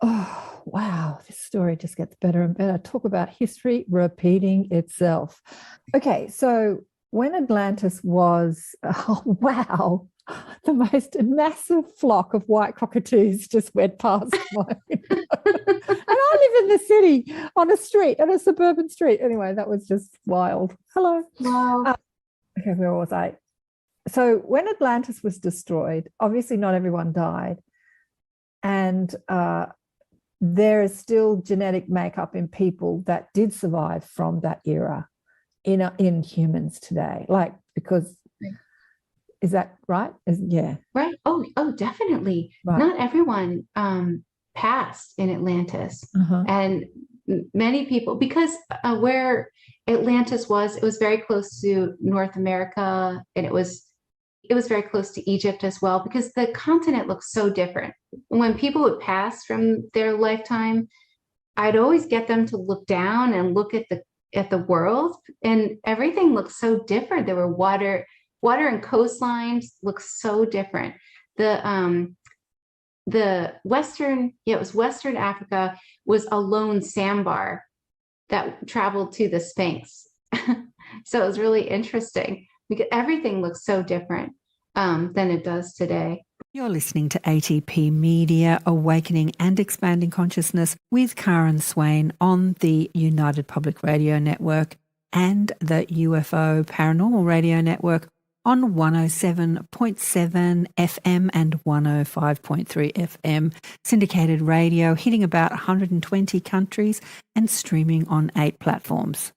Oh, wow. This story just gets better and better. Talk about history repeating itself. Okay, so when Atlantis was, wow, the most massive flock of white cockatoos just went past my window. And I live in the city on a street, on a suburban street. Anyway, that was just wild. Hello. Wow. Okay, where was I? So when Atlantis was destroyed, obviously not everyone died. And there is still genetic makeup in people that did survive from that era in humans today. Like, because, is that right? Yeah. Right. Oh, definitely. Right. Not everyone passed in Atlantis. And many people, because where Atlantis was, it was very close to North America, and it was very close to Egypt as well, because the continent looks so different. When people would pass from their lifetime, I'd always get them to look down and look at the world, and everything looks so different. There were water and coastlines look so different. The Western Africa was a lone sandbar that traveled to the Sphinx. So it was really interesting because everything looks so different than it does today. You're listening to ATP Media, Awakening and Expanding Consciousness with Karen Swain on the United Public Radio Network and the UFO Paranormal Radio Network on 107.7 FM and 105.3 FM, syndicated radio hitting about 120 countries and streaming on 8 platforms.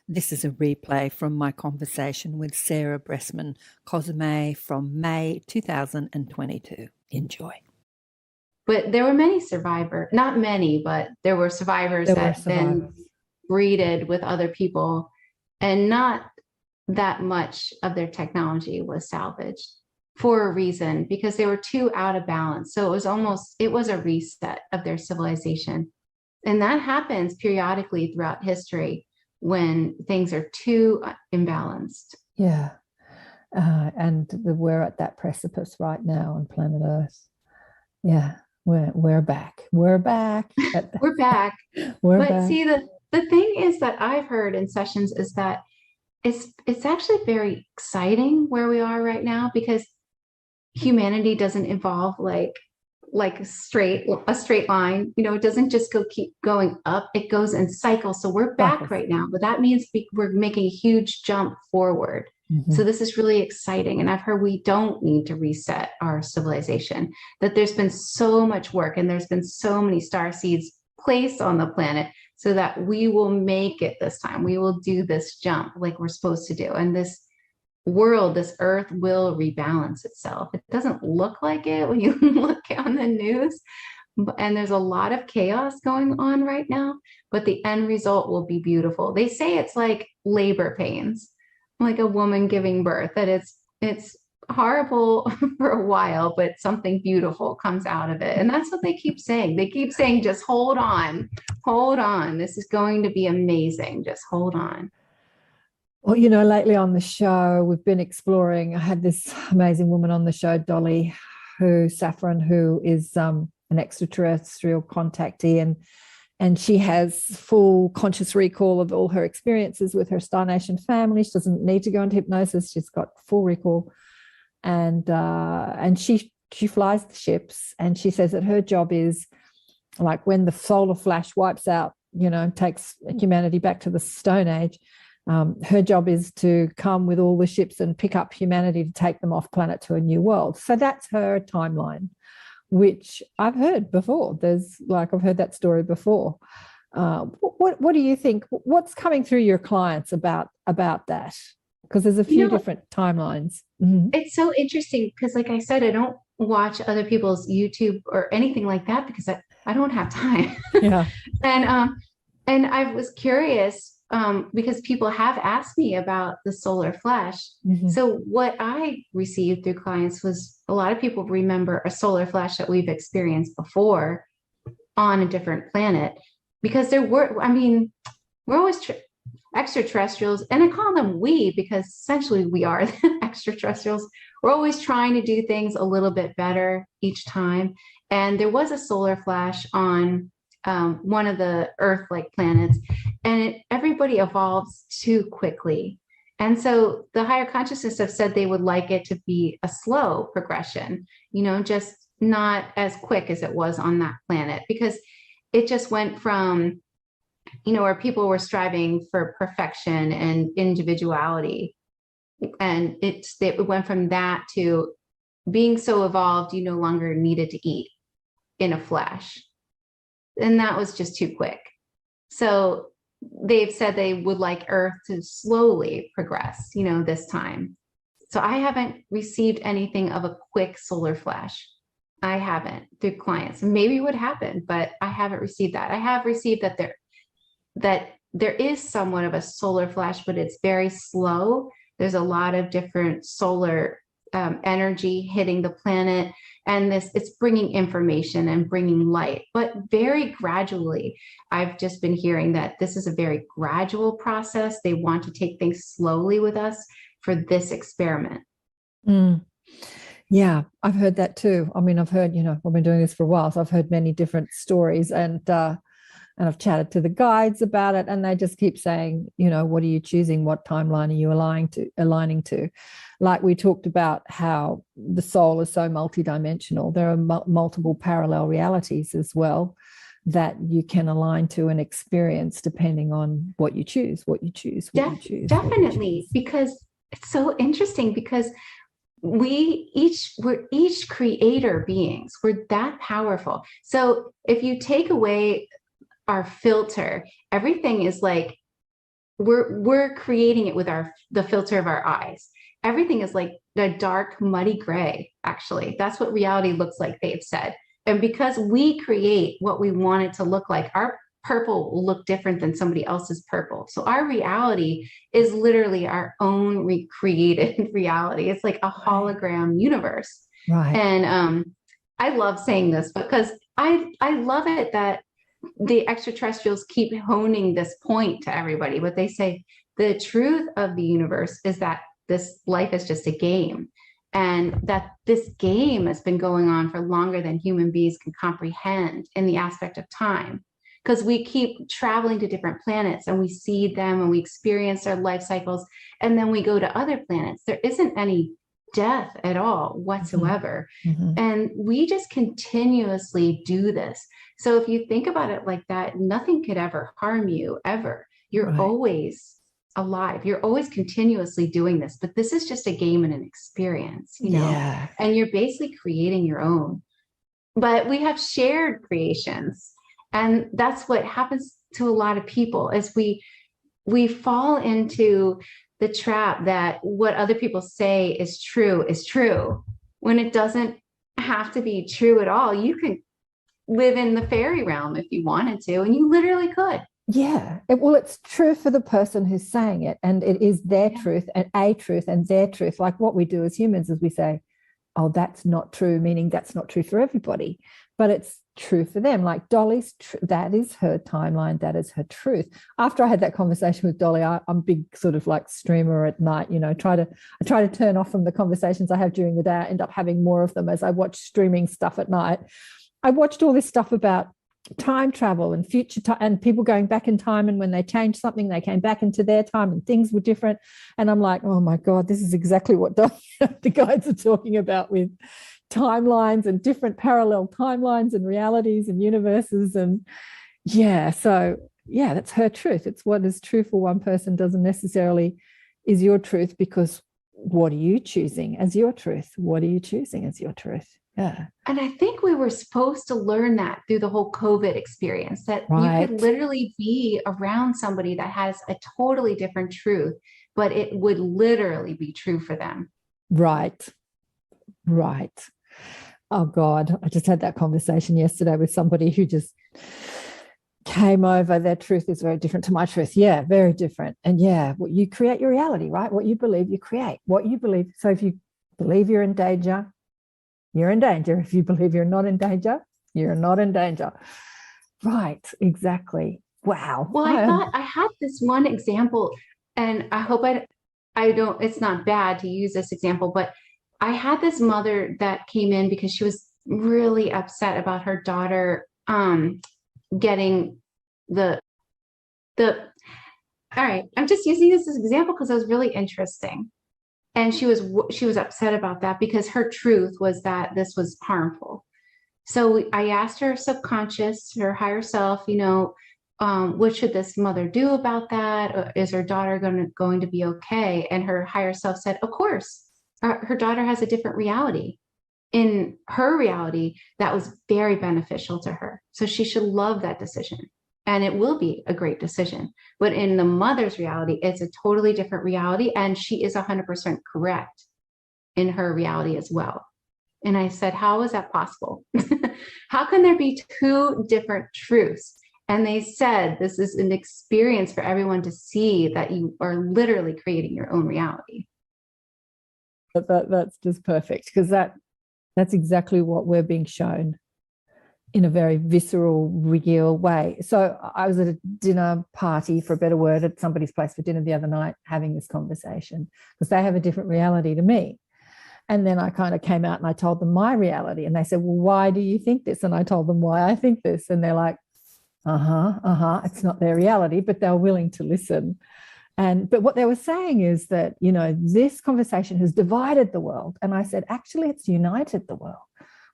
This is a replay from my conversation with Sarah Breskman, Cosme, from May 2022. Enjoy. But there were many survivors, not many, but there were survivors that then breeded with other people, and not that much of their technology was salvaged for a reason, because they were too out of balance. So it was a reset of their civilization. And that happens periodically throughout history when things are too imbalanced. Yeah. And we're at that precipice right now on planet Earth. Yeah, we're back. We're back. We're back. But back. See, the thing is that I've heard in sessions is that it's actually very exciting where we are right now, because humanity doesn't evolve like a straight line. It doesn't just keep going up, it goes in cycles. So we're back right now, but that means we're making a huge jump forward. Mm-hmm. So this is really exciting. And I've heard we don't need to reset our civilization, that there's been so much work and there's been so many star seeds placed on the planet so that we will make it this time. We will do this jump like we're supposed to do. And this world, this earth, will rebalance itself. It doesn't look like it when you look on the news, and there's a lot of chaos going on right now, but the end result will be beautiful. They say it's like labor pains, like a woman giving birth, that it's horrible for a while, but something beautiful comes out of it. And that's what they keep saying. They keep saying, just hold on, this is going to be amazing, just hold on. Well, lately on the show, we've been exploring. I had this amazing woman on the show, Dolly Saffron, who is an extraterrestrial contactee, and she has full conscious recall of all her experiences with her Star Nation family. She doesn't need to go into hypnosis. She's got full recall, and she flies the ships, and she says that her job is like when the solar flash wipes out, takes humanity back to the Stone Age. Her job is to come with all the ships and pick up humanity to take them off planet to a new world. So that's her timeline, which I've heard before. I've heard that story before. What do you think? What's coming through your clients about that? Because there's a few different timelines. Mm-hmm. It's so interesting because, like I said, I don't watch other people's YouTube or anything like that because I don't have time. Yeah. And I was curious because people have asked me about the solar flash. Mm-hmm. So what I received through clients was a lot of people remember a solar flash that we've experienced before on a different planet, because we're always extraterrestrials, and I call them we because essentially we are the extraterrestrials. We're always trying to do things a little bit better each time. And there was a solar flash on one of the Earth-like planets, and everybody evolves too quickly. And so the higher consciousness have said they would like it to be a slow progression, just not as quick as it was on that planet, because it just went from, where people were striving for perfection and individuality. And it went from that to being so evolved, you no longer needed to eat in a flash. And that was just too quick. So they've said they would like Earth to slowly progress, this time. So I haven't received anything of a quick solar flash. I haven't through clients. Maybe it would happen, but I haven't received that. I have received that there is somewhat of a solar flash, but it's very slow. There's a lot of different solar energy hitting the planet, and it's bringing information and bringing light, but very gradually. I've just been hearing that this is a very gradual process. They want to take things slowly with us for this experiment. Yeah, I've heard that too. I've heard, I've been doing this for a while, so I've heard many different stories, and And I've chatted to the guides about it, and they just keep saying, what are you choosing? What timeline are you aligning to? Like we talked about how the soul is so multidimensional. There are multiple parallel realities as well that you can align to and experience depending on what you choose. Definitely, because it's so interesting, because we're each creator beings. We're that powerful. So if you take away our filter, everything is like we're creating it with the filter of our eyes. Everything is like a dark, muddy gray. Actually, that's what reality looks like, they've said. And because we create what we want it to look like, our purple will look different than somebody else's purple. So our reality is literally our own recreated reality. It's like a hologram universe. Right. And I love saying this because I love it that the extraterrestrials keep honing this point to everybody. But they say the truth of the universe is that this life is just a game, and that this game has been going on for longer than human beings can comprehend in the aspect of time. Because we keep traveling to different planets and we see them and we experience their life cycles, and then we go to other planets. There isn't any death at all whatsoever. Mm-hmm. And we just continuously do this. So if you think about it like that, nothing could ever harm you, ever. You're always alive. You're always continuously doing this. But this is just a game and an experience, Yeah. And you're basically creating your own. But we have shared creations. And that's what happens to a lot of people, is we fall into the trap that what other people say is true, when it doesn't have to be true at all. You can live in the fairy realm if you wanted to, and you literally could. Yeah. Well, it's true for the person who's saying it, and it is their truth and a truth and their truth. Like what we do as humans is we say, oh, that's not true, meaning that's not true for everybody, but it's true for them. Like Dolly's, that is her timeline, that is her truth. After I had that conversation with Dolly, I'm a big sort of like streamer at night, I try to turn off from the conversations I have during the day. I end up having more of them as I watch streaming stuff at night. I watched all this stuff about time travel and future time and people going back in time, and when they changed something they came back into their time and things were different, and I'm like, oh my God, this is exactly what the guides are talking about with timelines and different parallel timelines and realities and universes. And that's her truth. It's what is true for one person doesn't necessarily is your truth, because what are you choosing as your truth? What are you choosing as your truth? Yeah. And I think we were supposed to learn that through the whole COVID experience, that you could literally be around somebody that has a totally different truth, but it would literally be true for them. Right. Oh God, I just had that conversation yesterday with somebody who just came over. Their truth is very different to my truth. Yeah, very different. And what you create your reality, right? What you believe, you create. What you believe. So if you believe you're in danger, you're in danger. If you believe you're not in danger, you're not in danger. Right, exactly. Wow. Well, I thought I had this one example, and I hope I don't, it's not bad to use this example, but I had this mother that came in because she was really upset about her daughter getting all right, I'm just using this as an example because it was really interesting. And she was upset about that because her truth was that this was harmful. So I asked her subconscious, her higher self, what should this mother do about that? Or is her daughter going to be okay? And her higher self said, of course, her daughter has a different reality. In her reality, that was very beneficial to her. So she should love that decision. And it will be a great decision. But in the mother's reality, it's a totally different reality. And she is 100% correct in her reality as well. And I said, how is that possible? How can there be two different truths? And they said, this is an experience for everyone to see that you are literally creating your own reality. That's just perfect, because that's exactly what we're being shown in a very visceral, real way. So I was at a dinner party, for a better word, at somebody's place for dinner the other night, having this conversation, because they have a different reality to me. And then I kind of came out and I told them my reality, and they said, well, why do you think this? And I told them why I think this. And they're like, It's not their reality, but they're willing to listen. But what they were saying is that, this conversation has divided the world. And I said, actually, it's united the world.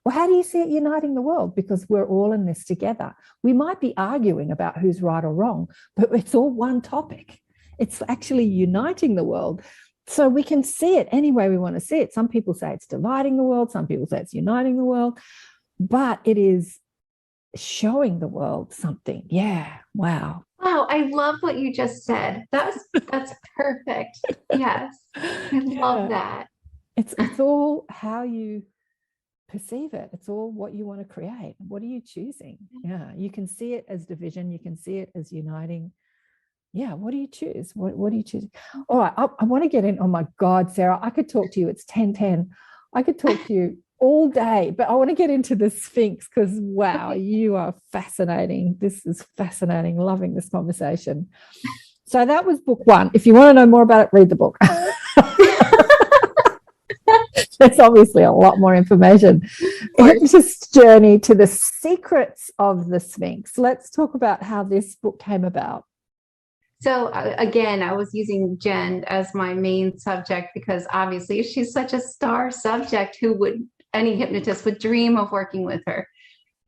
Well, how do you see it uniting the world? Because we're all in this together. We might be arguing about who's right or wrong, but it's all one topic. It's actually uniting the world. So we can see it any way we want to see it. Some people say it's dividing the world. Some people say it's uniting the world. But it is showing the world something. Yeah. Wow. Wow, I love what you just said. That's perfect. Yes. I love that. It's all how you perceive it. It's all what you want to create. What are you choosing? Yeah. You can see it as division. You can see it as uniting. Yeah. What do you choose? What do you choose? All right. I want to get in. Oh my God, Sarah, I could talk to you. It's 10:10. I could talk to you all day, but I want to get into the Sphinx because, wow, you are fascinating. This is fascinating. Loving this conversation. So that was book one. If you want to know more about it, read the book. There's obviously a lot more information. Let's just journey to the secrets of the Sphinx. Let's talk about how this book came about. So again, I was using Jen as my main subject because obviously she's such a star subject. Any hypnotist would dream of working with her.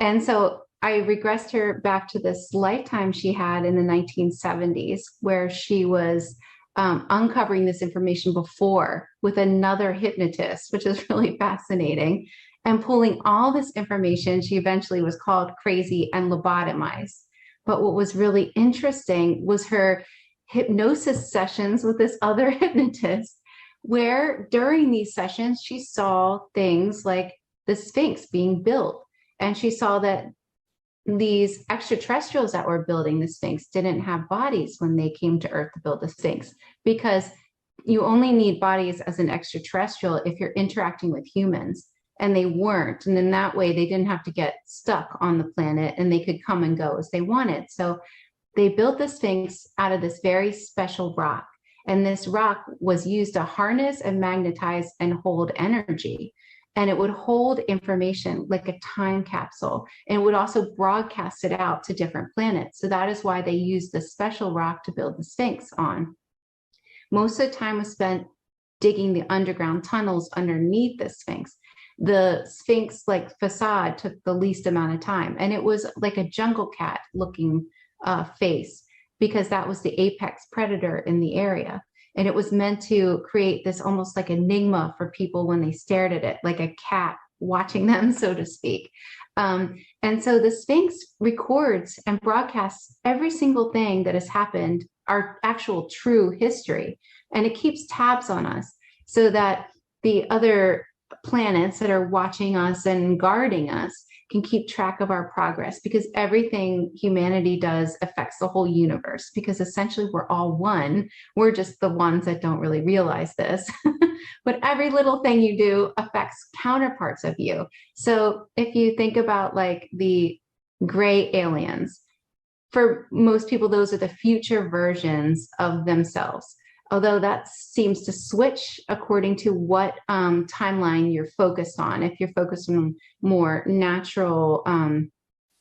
And so I regressed her back to this lifetime she had in the 1970s, where she was uncovering this information before with another hypnotist, which is really fascinating, and pulling all this information. She eventually was called crazy and lobotomized. But what was really interesting was her hypnosis sessions with this other hypnotist, where during these sessions, she saw things like the Sphinx being built. And she saw that these extraterrestrials that were building the Sphinx didn't have bodies when they came to Earth to build the Sphinx, because you only need bodies as an extraterrestrial if you're interacting with humans. And they weren't. And in that way, they didn't have to get stuck on the planet and they could come and go as they wanted. So they built the Sphinx out of this very special rock. And this rock was used to harness and magnetize and hold energy. And it would hold information like a time capsule. And it would also broadcast it out to different planets. So that is why they used this special rock to build the Sphinx on. Most of the time was spent digging the underground tunnels underneath the Sphinx. The Sphinx facade took the least amount of time. And it was like a jungle cat looking face, because that was the apex predator in the area. And it was meant to create this almost like enigma for people when they stared at it, like a cat watching them, so to speak. And so the Sphinx records and broadcasts every single thing that has happened, our actual true history. And it keeps tabs on us so that the other planets that are watching us and guarding us can keep track of our progress, because everything humanity does affects the whole universe, because essentially we're all one. We're just the ones that don't really realize this. But every little thing you do affects counterparts of you. So if you think about the gray aliens, for most people, those are the future versions of themselves. Although that seems to switch according to what timeline you're focused on. If you're focused on more natural,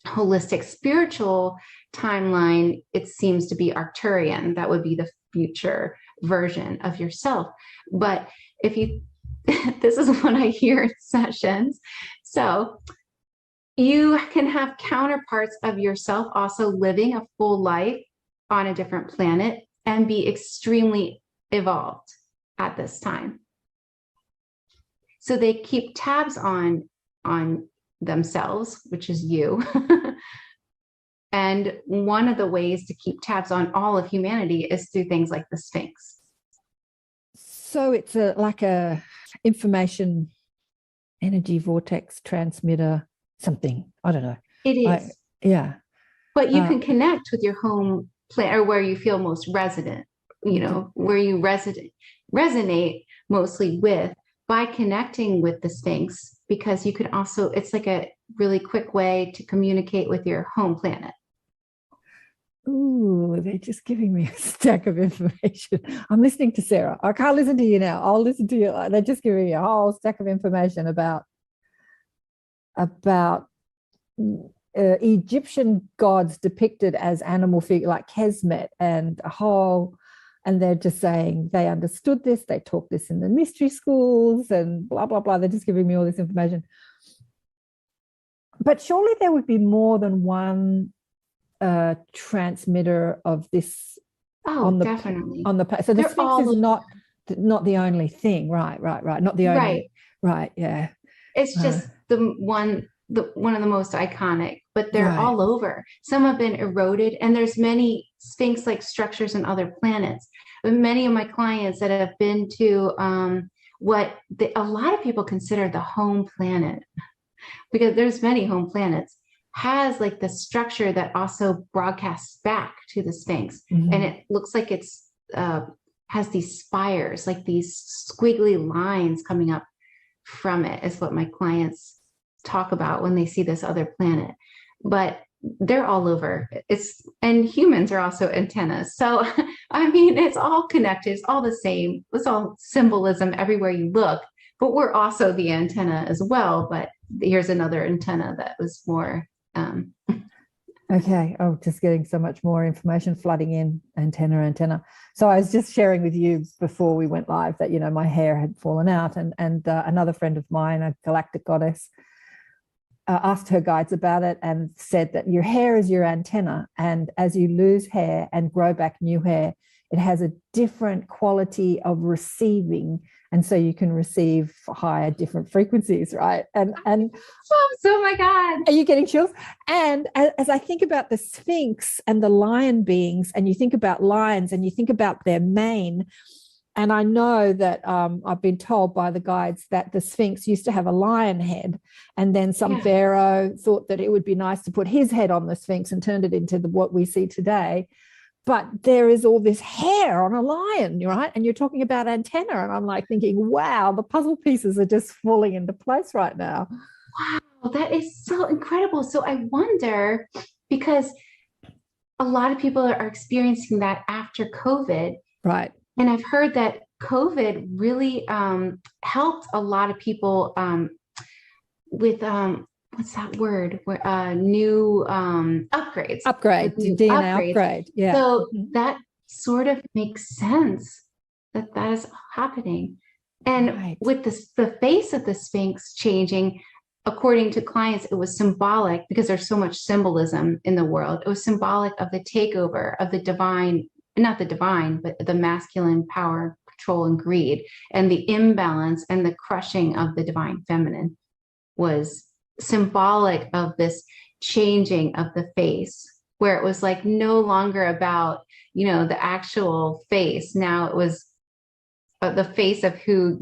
holistic, spiritual timeline, it seems to be Arcturian. That would be the future version of yourself. But if you, this is what I hear in sessions. So you can have counterparts of yourself also living a full life on a different planet and be extremely evolved at this time. So they keep tabs on themselves, which is you. And one of the ways to keep tabs on all of humanity is through things like the Sphinx. So it's like a information energy vortex transmitter, something. I don't know. It is. Yeah. But you can connect with your home planet, or where you feel most resident, where you resonate mostly with, by connecting with the Sphinx, because you could also, it's like a really quick way to communicate with your home planet. Ooh, they're just giving me a stack of information. I'm listening to Sarah. I can't listen to you now. I'll listen to you. They're just giving me a whole stack of information about Egyptian gods depicted as animal figure like Kesmet and Hol, and they're just saying they understood this, they taught this in the mystery schools and blah, blah, blah. They're just giving me all this information. But surely there would be more than one transmitter of this. Definitely. So the Sphinx is not the only thing, right? Not the only, right? Yeah. It's just one of the most iconic, but they're all over. Some have been eroded, and there's many Sphinx-like structures on other planets. But many of my clients that have been to a lot of people consider the home planet, because there's many home planets, has like the structure that also broadcasts back to the Sphinx. Mm-hmm. And it looks like it's has these spires, like these squiggly lines coming up from it, is what my clients talk about when they see this other planet. But they're all over. And humans are also antennas. So, I mean, it's all connected. It's all the same. It's all symbolism everywhere you look. But we're also the antenna as well. But here's another antenna that was more. Okay. Oh, just getting so much more information flooding in. Antenna. So I was just sharing with you before we went live that, my hair had fallen out, and another friend of mine, a galactic goddess, asked her guides about it and said that your hair is your antenna, and as you lose hair and grow back new hair, it has a different quality of receiving, and so you can receive higher different frequencies, right? And oh my God, are you getting chills? And as I think about the Sphinx and the lion beings, and you think about lions and you think about their mane, and I know that I've been told by the guides that the Sphinx used to have a lion head, and then some pharaoh thought that it would be nice to put his head on the Sphinx and turned it into what we see today. But there is all this hair on a lion, right? And you're talking about antenna, and I'm like thinking, wow, the puzzle pieces are just falling into place right now. Wow, that is so incredible. So I wonder, because a lot of people are experiencing that after COVID. Right. And I've heard that COVID really helped a lot of people with what's that word? New upgrades. DNA upgrade. Yeah. So that sort of makes sense that is happening. And with the face of the Sphinx changing, according to clients, it was symbolic, because there's so much symbolism in the world. It was symbolic of the takeover of the divine, not the divine, but the masculine power, control, and greed, and the imbalance and the crushing of the divine feminine was symbolic of this changing of the face, where it was like no longer about, the actual face. Now it was the face of who,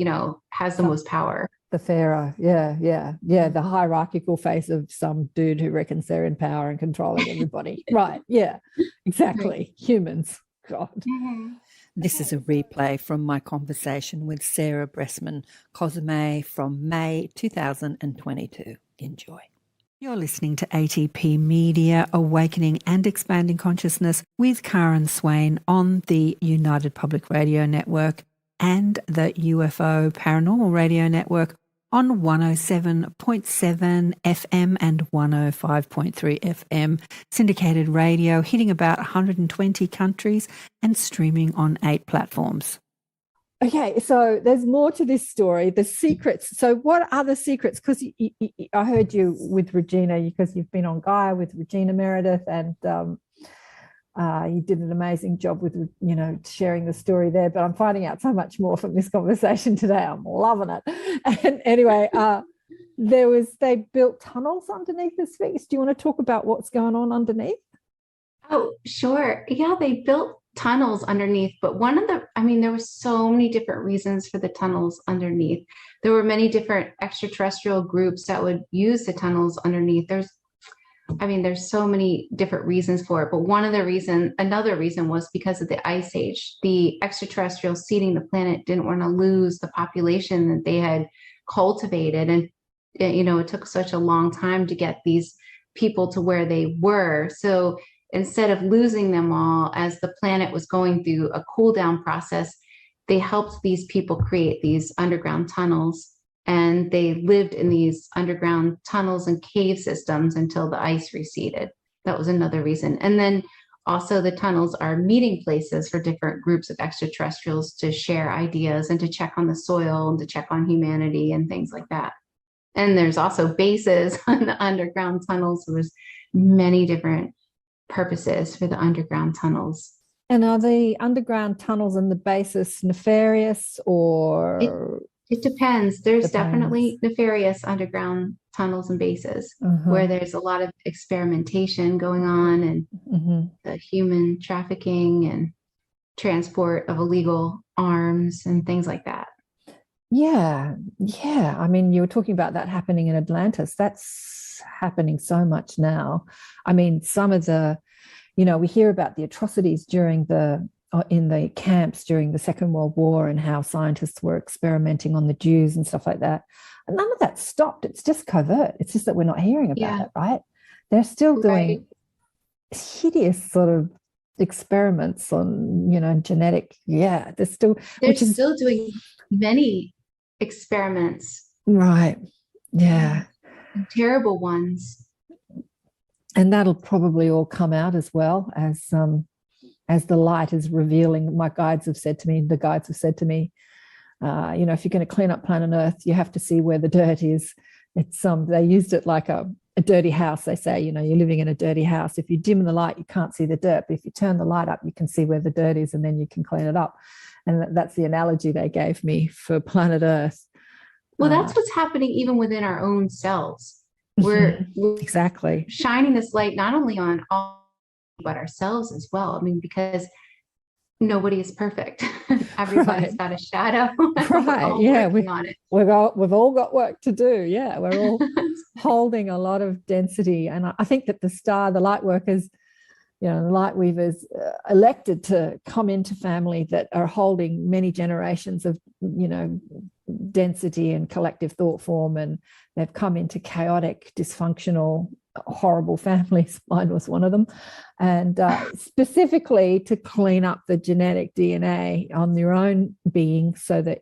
has the most power. The pharaoh. Yeah. The hierarchical face of some dude who reckons they're in power and controlling everybody. Right. Yeah, exactly. Humans. God. Mm-hmm. This is a replay from my conversation with Sarah Breskman, Cosme, from May 2022. Enjoy. You're listening to ATP Media, Awakening and Expanding Consciousness with Karen Swain on the United Public Radio Network and the UFO Paranormal Radio Network on 107.7 FM and 105.3 FM, syndicated radio hitting about 120 countries and streaming on 8 platforms. Okay, so there's more to this story, the secrets. So what are the secrets? Because I heard you with Regina, because you've been on Gaia with Regina Meredith, and you did an amazing job with, sharing the story there. But I'm finding out so much more from this conversation today. I'm loving it. And anyway, they built tunnels underneath the Sphinx. Do you want to talk about what's going on underneath? Oh, sure. Yeah, they built tunnels underneath, but there were so many different reasons for the tunnels underneath. There were many different extraterrestrial groups that would use the tunnels underneath. There's so many different reasons for it, but another reason was because of the Ice Age. The extraterrestrials seeding the planet didn't want to lose the population that they had cultivated. And, it took such a long time to get these people to where they were. So instead of losing them all as the planet was going through a cool down process, they helped these people create these underground tunnels. and they lived in these underground tunnels and cave systems until the ice receded. That was another reason. And then also the tunnels are meeting places for different groups of extraterrestrials to share ideas and to check on the soil and to check on humanity and things like that. And there's also bases on the underground tunnels. So there's many different purposes for the underground tunnels. And are the underground tunnels and the bases nefarious, or? It depends. There's definitely nefarious underground tunnels and bases where there's a lot of experimentation going on, and the human trafficking and transport of illegal arms and things like that. Yeah. I mean, you were talking about that happening in Atlantis. That's happening so much now. I mean, some of the, we hear about the atrocities during in the camps during the Second World War, and how scientists were experimenting on the Jews and stuff like that. And none of that stopped. It's just covert. It's just that we're not hearing about it, right? They're still doing hideous sort of experiments on, genetic. Yeah, they're still doing many experiments. Right. Yeah. Terrible ones. And that'll probably all come out as well as the light is revealing. The guides have said to me, if you're going to clean up planet Earth, you have to see where the dirt is. It's they used it like a dirty house. They say, you're living in a dirty house. If you dim the light, you can't see the dirt. But if you turn the light up, you can see where the dirt is, and then you can clean it up. And that's the analogy they gave me for planet Earth. Well, that's what's happening even within our own selves. We're exactly shining this light not only on all but ourselves as well. I mean, because nobody is perfect. Everybody's got a shadow. Right. Yeah. On it. We've all got work to do. Yeah. We're all holding a lot of density. And I think that the light workers, the light weavers elected to come into family that are holding many generations of, density and collective thought form. And they've come into chaotic, dysfunctional, horrible families. Mine was one of them. And specifically to clean up the genetic DNA on their own being, so that,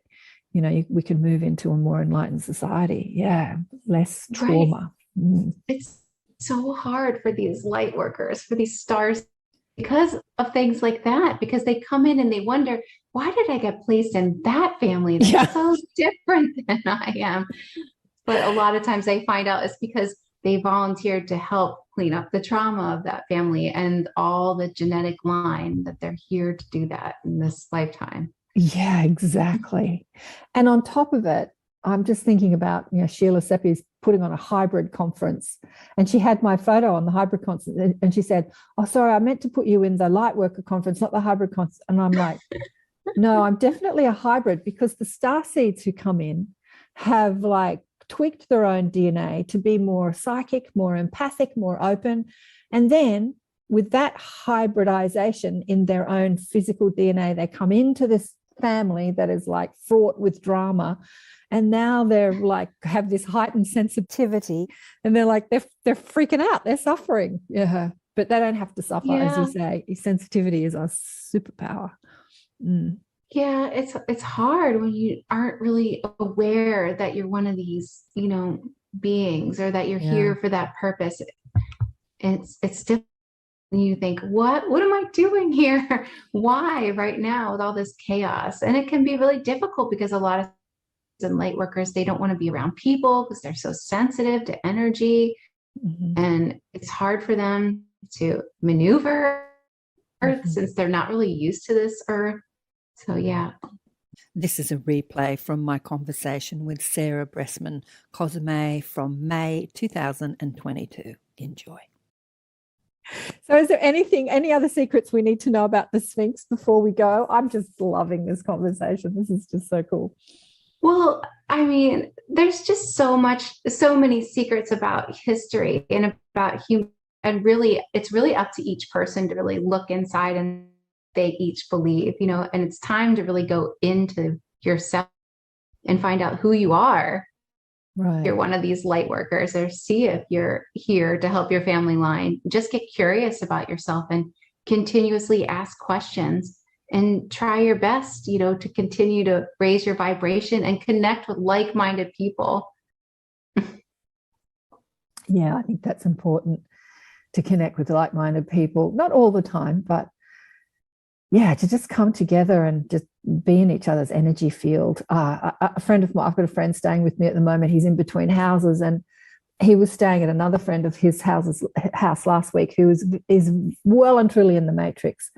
we can move into a more enlightened society. Yeah. Less trauma. Right. It's so hard for these light workers, for these stars, because of things like that, because they come in and they wonder, why did I get placed in that family that's so different than I am? But a lot of times they find out it's because they volunteered to help clean up the trauma of that family and all the genetic line, that they're here to do that in this lifetime. Yeah, exactly. And on top of it, I'm just thinking about, Sheila Seppi's putting on a hybrid conference, and she had my photo on the hybrid conference, and she said, "Oh, sorry, I meant to put you in the light worker conference, not the hybrid conference." And I'm like, no, I'm definitely a hybrid, because the star seeds who come in have tweaked their own DNA to be more psychic, more empathic, more open. And then with that hybridization in their own physical DNA, they come into this family that is fraught with drama. And now they're have this heightened sensitivity, and they're freaking out. They're suffering. Yeah. But they don't have to suffer, as you say. Sensitivity is a superpower. Yeah, it's hard when you aren't really aware that you're one of these, beings, or that you're here for that purpose. It's difficult when you think, what am I doing here? Why right now with all this chaos? And it can be really difficult, because a lot of light workers, they don't want to be around people because they're so sensitive to energy, and it's hard for them to maneuver Earth since they're not really used to this Earth. So yeah. This is a replay from my conversation with Sarah Breskman, Cosme, from May 2022. Enjoy. So is there any other secrets we need to know about the Sphinx before we go? I'm just loving this conversation. This is just so cool. Well, I mean, there's just so many secrets about history and about human, and really, it's really up to each person to really look inside, and they each believe, and it's time to really go into yourself and find out who you are. Right. You're one of these light workers, or see if you're here to help your family line. Just get curious about yourself and continuously ask questions. and try your best, to continue to raise your vibration and connect with like-minded people. Yeah, I think that's important, to connect with like-minded people, not all the time, but yeah, to just come together and just be in each other's energy field. A friend of mine, I've got a friend staying with me at the moment. He's in between houses, and he was staying at another friend of his house last week who is well and truly in the matrix,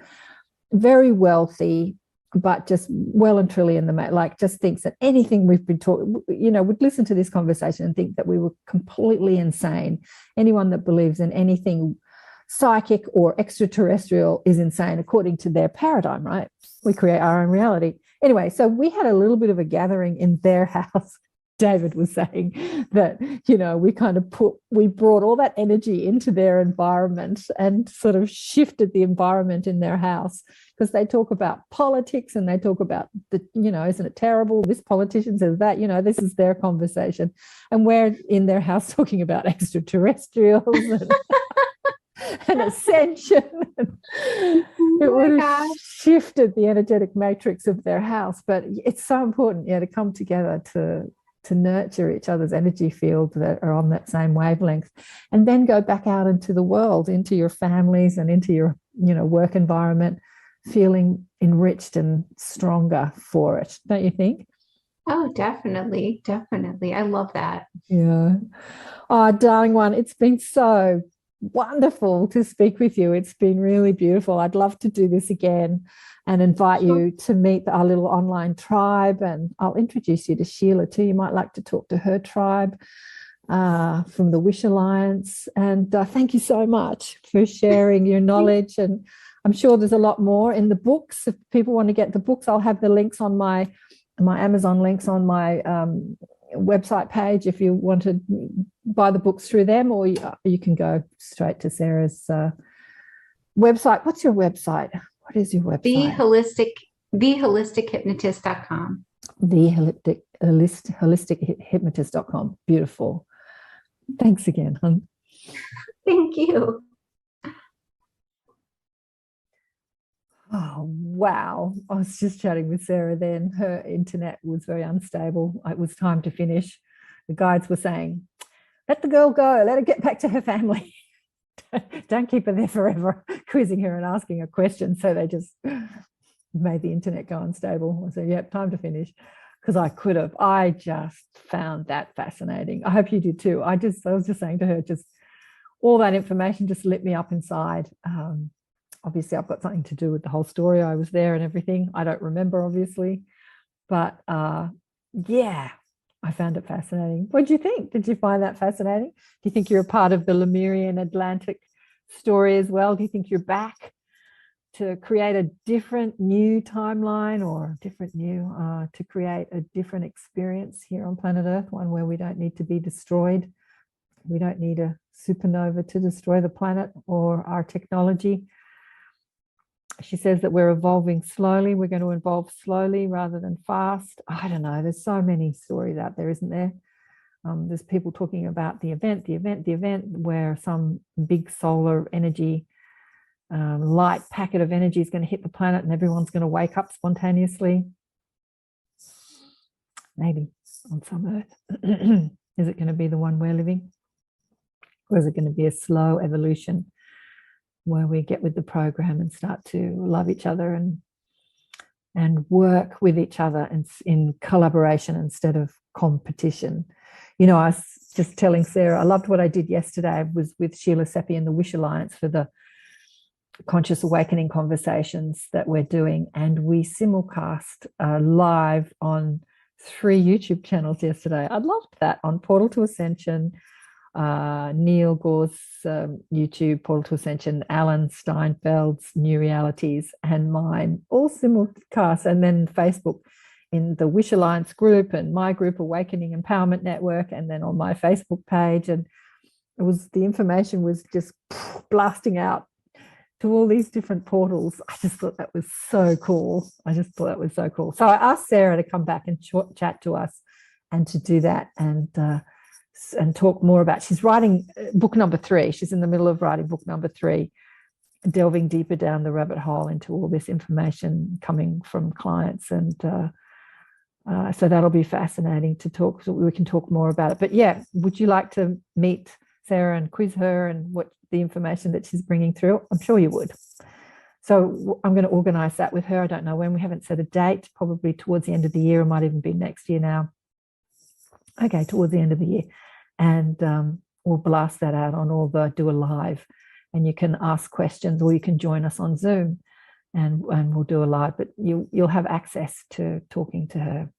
very wealthy, but just well and truly in the like, just thinks that anything we've been talking, would listen to this conversation and think that we were completely insane. Anyone that believes in anything psychic or extraterrestrial is insane, according to their paradigm, right? We create our own reality. Anyway, so we had a little bit of a gathering in their house. David was saying that, we brought all that energy into their environment and sort of shifted the environment in their house, because they talk about politics and they talk about isn't it terrible? This politician says that, this is their conversation. And we're in their house talking about extraterrestrials and ascension. It would have shifted the energetic matrix of their house. But it's so important, to come together to nurture each other's energy field that are on that same wavelength, and then go back out into the world, into your families and into your work environment, feeling enriched and stronger for it. Don't you think? Oh, definitely. I love that. Yeah. Oh, darling one, it's been so wonderful to speak with you. It's been really beautiful. I'd love to do this again and invite you to meet our little online tribe, and I'll introduce you to Sheila too. You might like to talk to her tribe from the Wish Alliance. And thank you so much for sharing your knowledge, and I'm sure there's a lot more in the books. If people want to get the books, I'll have the links on my Amazon links on my website page if you want to buy the books through them, or you can go straight to Sarah's website. What's your website? What is your website? theholistichehypnotist.com. Holistichehypnotist.com. Beautiful. Thanks again, hon. Thank you. Oh, wow. I was just chatting with Sarah then. Her internet was very unstable. It was time to finish. The guides were saying, let the girl go. Let her get back to her family. Don't keep her there forever, quizzing her and asking her questions. So they just made the internet go unstable. I said, yep, time to finish. Because I just found that fascinating. I hope you did too. I was just saying to her, just all that information just lit me up inside. Obviously, I've got something to do with the whole story. I was there and everything. I don't remember, obviously. But yeah, I found it fascinating. What did you think? Did you find that fascinating? Do you think you're a part of the Lemurian Atlantic story as well? Do you think you're back to create a different new timeline, or to create a different experience here on planet Earth, one where we don't need to be destroyed? We don't need a supernova to destroy the planet or our technology. She says that we're evolving slowly. We're going to evolve slowly rather than fast. I don't know. There's so many stories out there, isn't there? There's people talking about the event, where some big solar energy, light packet of energy is going to hit the planet and everyone's going to wake up spontaneously. Maybe on some Earth. Is it going to be the one we're living? Or is it going to be a slow evolution where we get with the program and start to love each other and work with each other in collaboration instead of competition? I was just telling Sarah, I loved what I did yesterday. I was with Sheila Seppi and the Wish Alliance for the Conscious Awakening conversations that we're doing, and we simulcast live on 3 YouTube channels yesterday. I loved that, on Portal to Ascension, Neil Gore's YouTube, Portal to Ascension, Alan Steinfeld's New Realities, and mine, all simulcast, and then Facebook in the Wish Alliance group and my group, Awakening Empowerment Network, and then on my Facebook page. And the information was just blasting out to all these different portals. I just thought that was so cool. So I asked Sarah to come back and chat to us and to do that and talk more about, she's writing book number 3. She's in the middle of writing book number 3. delving deeper down the rabbit hole into all this information coming from clients. And so that'll be fascinating to talk. So we can talk more about it. But yeah, would you like to meet Sarah and quiz her and what the information that she's bringing through? I'm sure you would. So I'm going to organise that with her. I don't know when. We haven't set a date, probably towards the end of the year. It might even be next year now. Okay, towards the end of the year. And we'll blast that out on all the, do a live. And you can ask questions, or you can join us on Zoom and we'll do a live. But you'll have access to talking to her.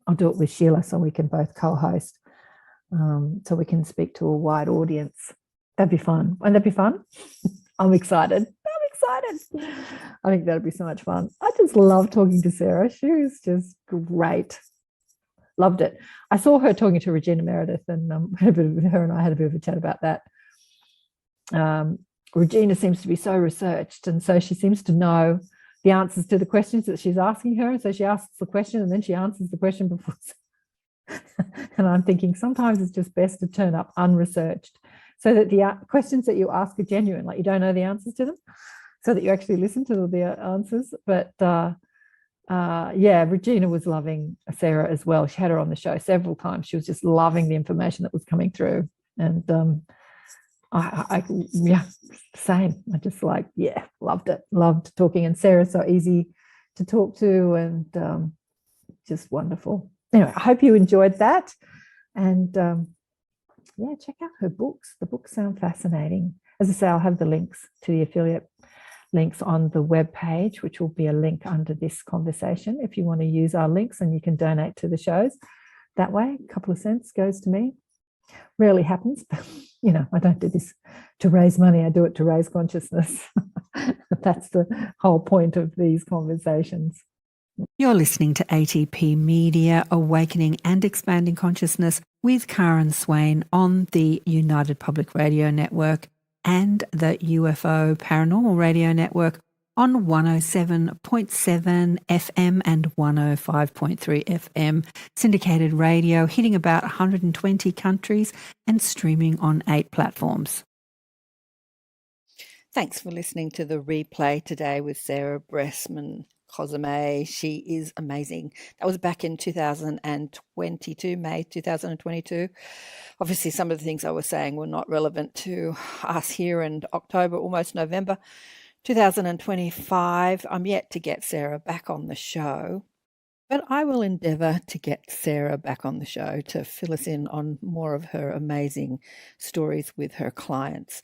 I'll do it with Sheila so we can both co-host, so we can speak to a wide audience. That'd be fun. Won't that be fun? I'm excited. I think that'd be so much fun. I just love talking to Sarah. She was just great. Loved it. I saw her talking to Regina Meredith, and her and I had a bit of a chat about that. Regina seems to be so researched, and so she seems to know the answers to the questions that she's asking her. So she asks the question and then she answers the question before. And I'm thinking sometimes it's just best to turn up unresearched so that the questions that you ask are genuine, like you don't know the answers to them, so that you actually listen to the answers. But yeah, Regina was loving Sarah as well. She had her on the show several times. She was just loving the information that was coming through. And yeah, same. I just loved it. Loved talking. And Sarah's so easy to talk to and just wonderful. Anyway, I hope you enjoyed that. And yeah, check out her books. The books sound fascinating. As I say, I'll have the links to the affiliate links on the web page, which will be a link under this conversation if you want to use our links, and you can donate to the shows that way. A couple of cents goes to me. Rarely happens, but you know, I don't do this to raise money. I do it to raise consciousness. That's the whole point of these conversations. You're listening to ATP Media, Awakening and Expanding Consciousness with Karen Swain on the United Public Radio Network and the UFO Paranormal Radio Network on 107.7 FM and 105.3 FM, syndicated radio, hitting about 120 countries and streaming on 8 platforms. Thanks for listening to the replay today with Sarah Breskman, Cosme. She is amazing. That was back in 2022, May 2022. Obviously, some of the things I was saying were not relevant to us here in October, almost November 2025. I'm yet to get Sarah back on the show, but I will endeavour to get Sarah back on the show to fill us in on more of her amazing stories with her clients.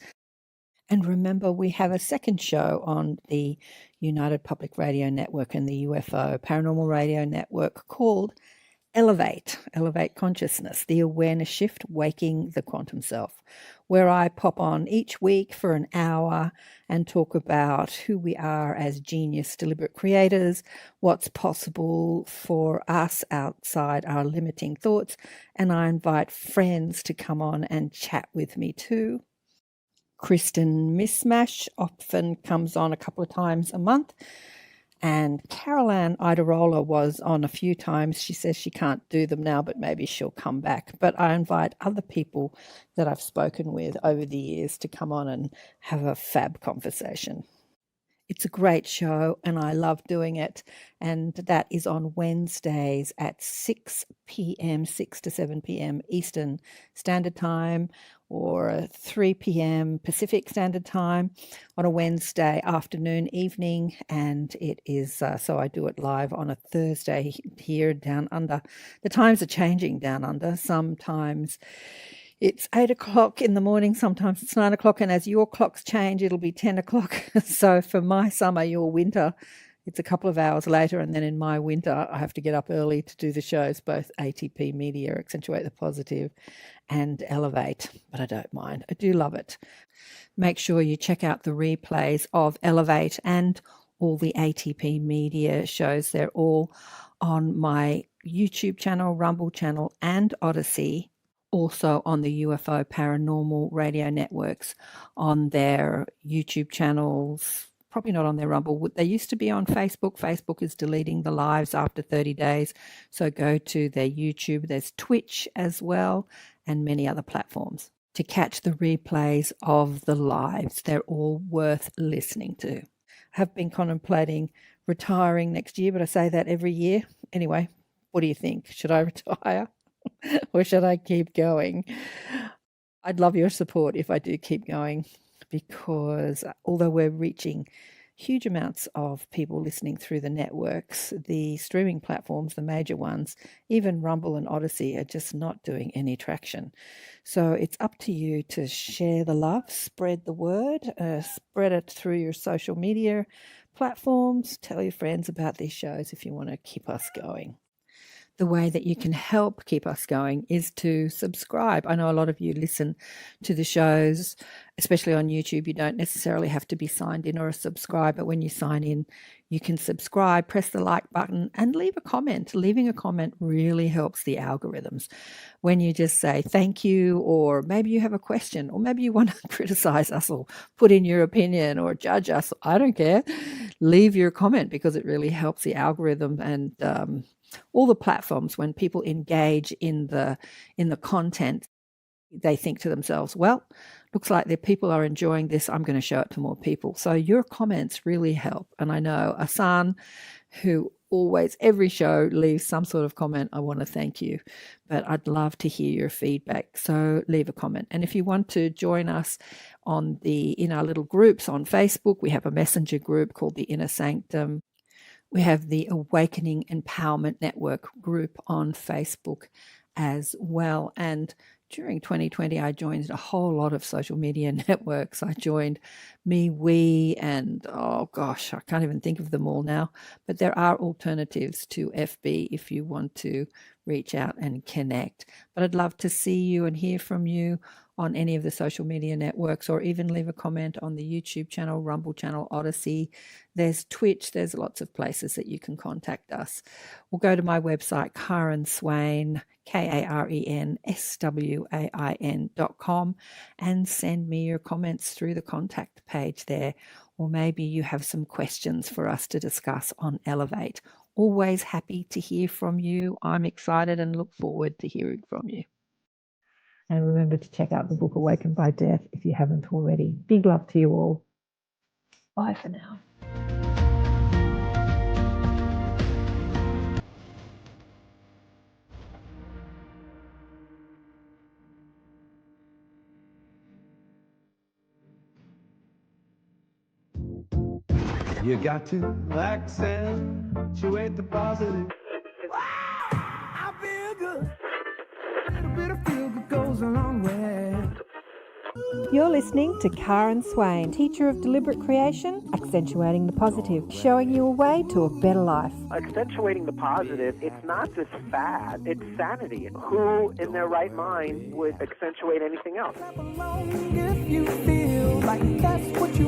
And remember, we have a second show on the United Public Radio Network and the UFO Paranormal Radio Network called Elevate Consciousness, the awareness shift, waking the quantum self, where I pop on each week for an hour and talk about who we are as genius, deliberate creators, what's possible for us outside our limiting thoughts, and I invite friends to come on and chat with me too. Kristen Mismash often comes on a couple of times a month. And Caroline Idarola was on a few times. She says she can't do them now, but maybe she'll come back. But I invite other people that I've spoken with over the years to come on and have a fab conversation. It's a great show and I love doing it. And that is on Wednesdays at 6 p.m., 6 to 7 p.m. Eastern Standard Time, or 3 p.m. Pacific Standard Time on a Wednesday afternoon, evening. And it is, so I do it live on a Thursday here down under. The times are changing down under. Sometimes it's 8 o'clock in the morning, sometimes it's 9 o'clock, and as your clocks change, it'll be 10 o'clock. So for my summer, your winter, it's a couple of hours later, and then in my winter, I have to get up early to do the shows, both ATP Media, Accentuate the Positive, and Elevate, but I don't mind. I do love it. Make sure you check out the replays of Elevate and all the ATP Media shows. They're all on my YouTube channel, Rumble channel, and Odyssey. Also on the UFO Paranormal Radio Networks on their YouTube channels, probably not on their Rumble. They used to be on Facebook. Facebook is deleting the lives after 30 days. So go to their YouTube. There's Twitch as well and many other platforms. to catch the replays of the lives. They're all worth listening to. I have been contemplating retiring next year, but I say that every year. Anyway, what do you think? Should I retire or should I keep going? I'd love your support if I do keep going, because although we're reaching huge amounts of people listening through the networks, the streaming platforms, the major ones, even Rumble and Odyssey, are just not doing any traction. So it's up to you to share the love, spread the word, spread it through your social media platforms, tell your friends about these shows if you want to keep us going. The way that you can help keep us going is to subscribe. I know a lot of you listen to the shows, especially on YouTube. You don't necessarily have to be signed in or a subscriber. When you sign in, you can subscribe, press the like button, and leave a comment. Leaving a comment really helps the algorithms. When you just say thank you, or maybe you have a question, or maybe you want to criticize us or put in your opinion or judge us, I don't care. Leave your comment, because it really helps the algorithm and all the platforms. When people engage in the content, they think to themselves, well, looks like the people are enjoying this. I'm going to show it to more people. So your comments really help. And I know Asan, who always, every show, leaves some sort of comment. I want to thank you, but I'd love to hear your feedback. So leave a comment. And if you want to join us in our little groups on Facebook, we have a messenger group called the Inner Sanctum. We have the Awakening Empowerment Network group on Facebook as well. And during 2020, I joined a whole lot of social media networks. I joined MeWe and, oh gosh, I can't even think of them all now. But there are alternatives to FB if you want to reach out and connect. But I'd love to see you and hear from you on any of the social media networks, or even leave a comment on the YouTube channel, Rumble channel, Odyssey. There's Twitch. There's lots of places that you can contact us. We'll go to my website, Karen Swain, KarenSwain.com, and send me your comments through the contact page there. Or maybe you have some questions for us to discuss on Elevate. Always happy to hear from you. I'm excited and look forward to hearing from you. And remember to check out the book Awakened by Death if you haven't already. Big love to you all. Bye for now. You got to accentuate the positive. I feel good. A little bit of feel good goes a long way. You're listening to Karen Swain, teacher of deliberate creation, accentuating the positive, showing you a way to a better life. Accentuating the positive, it's not just fad, it's sanity. Who in their right mind would accentuate anything else? Clap along if you feel like that's what you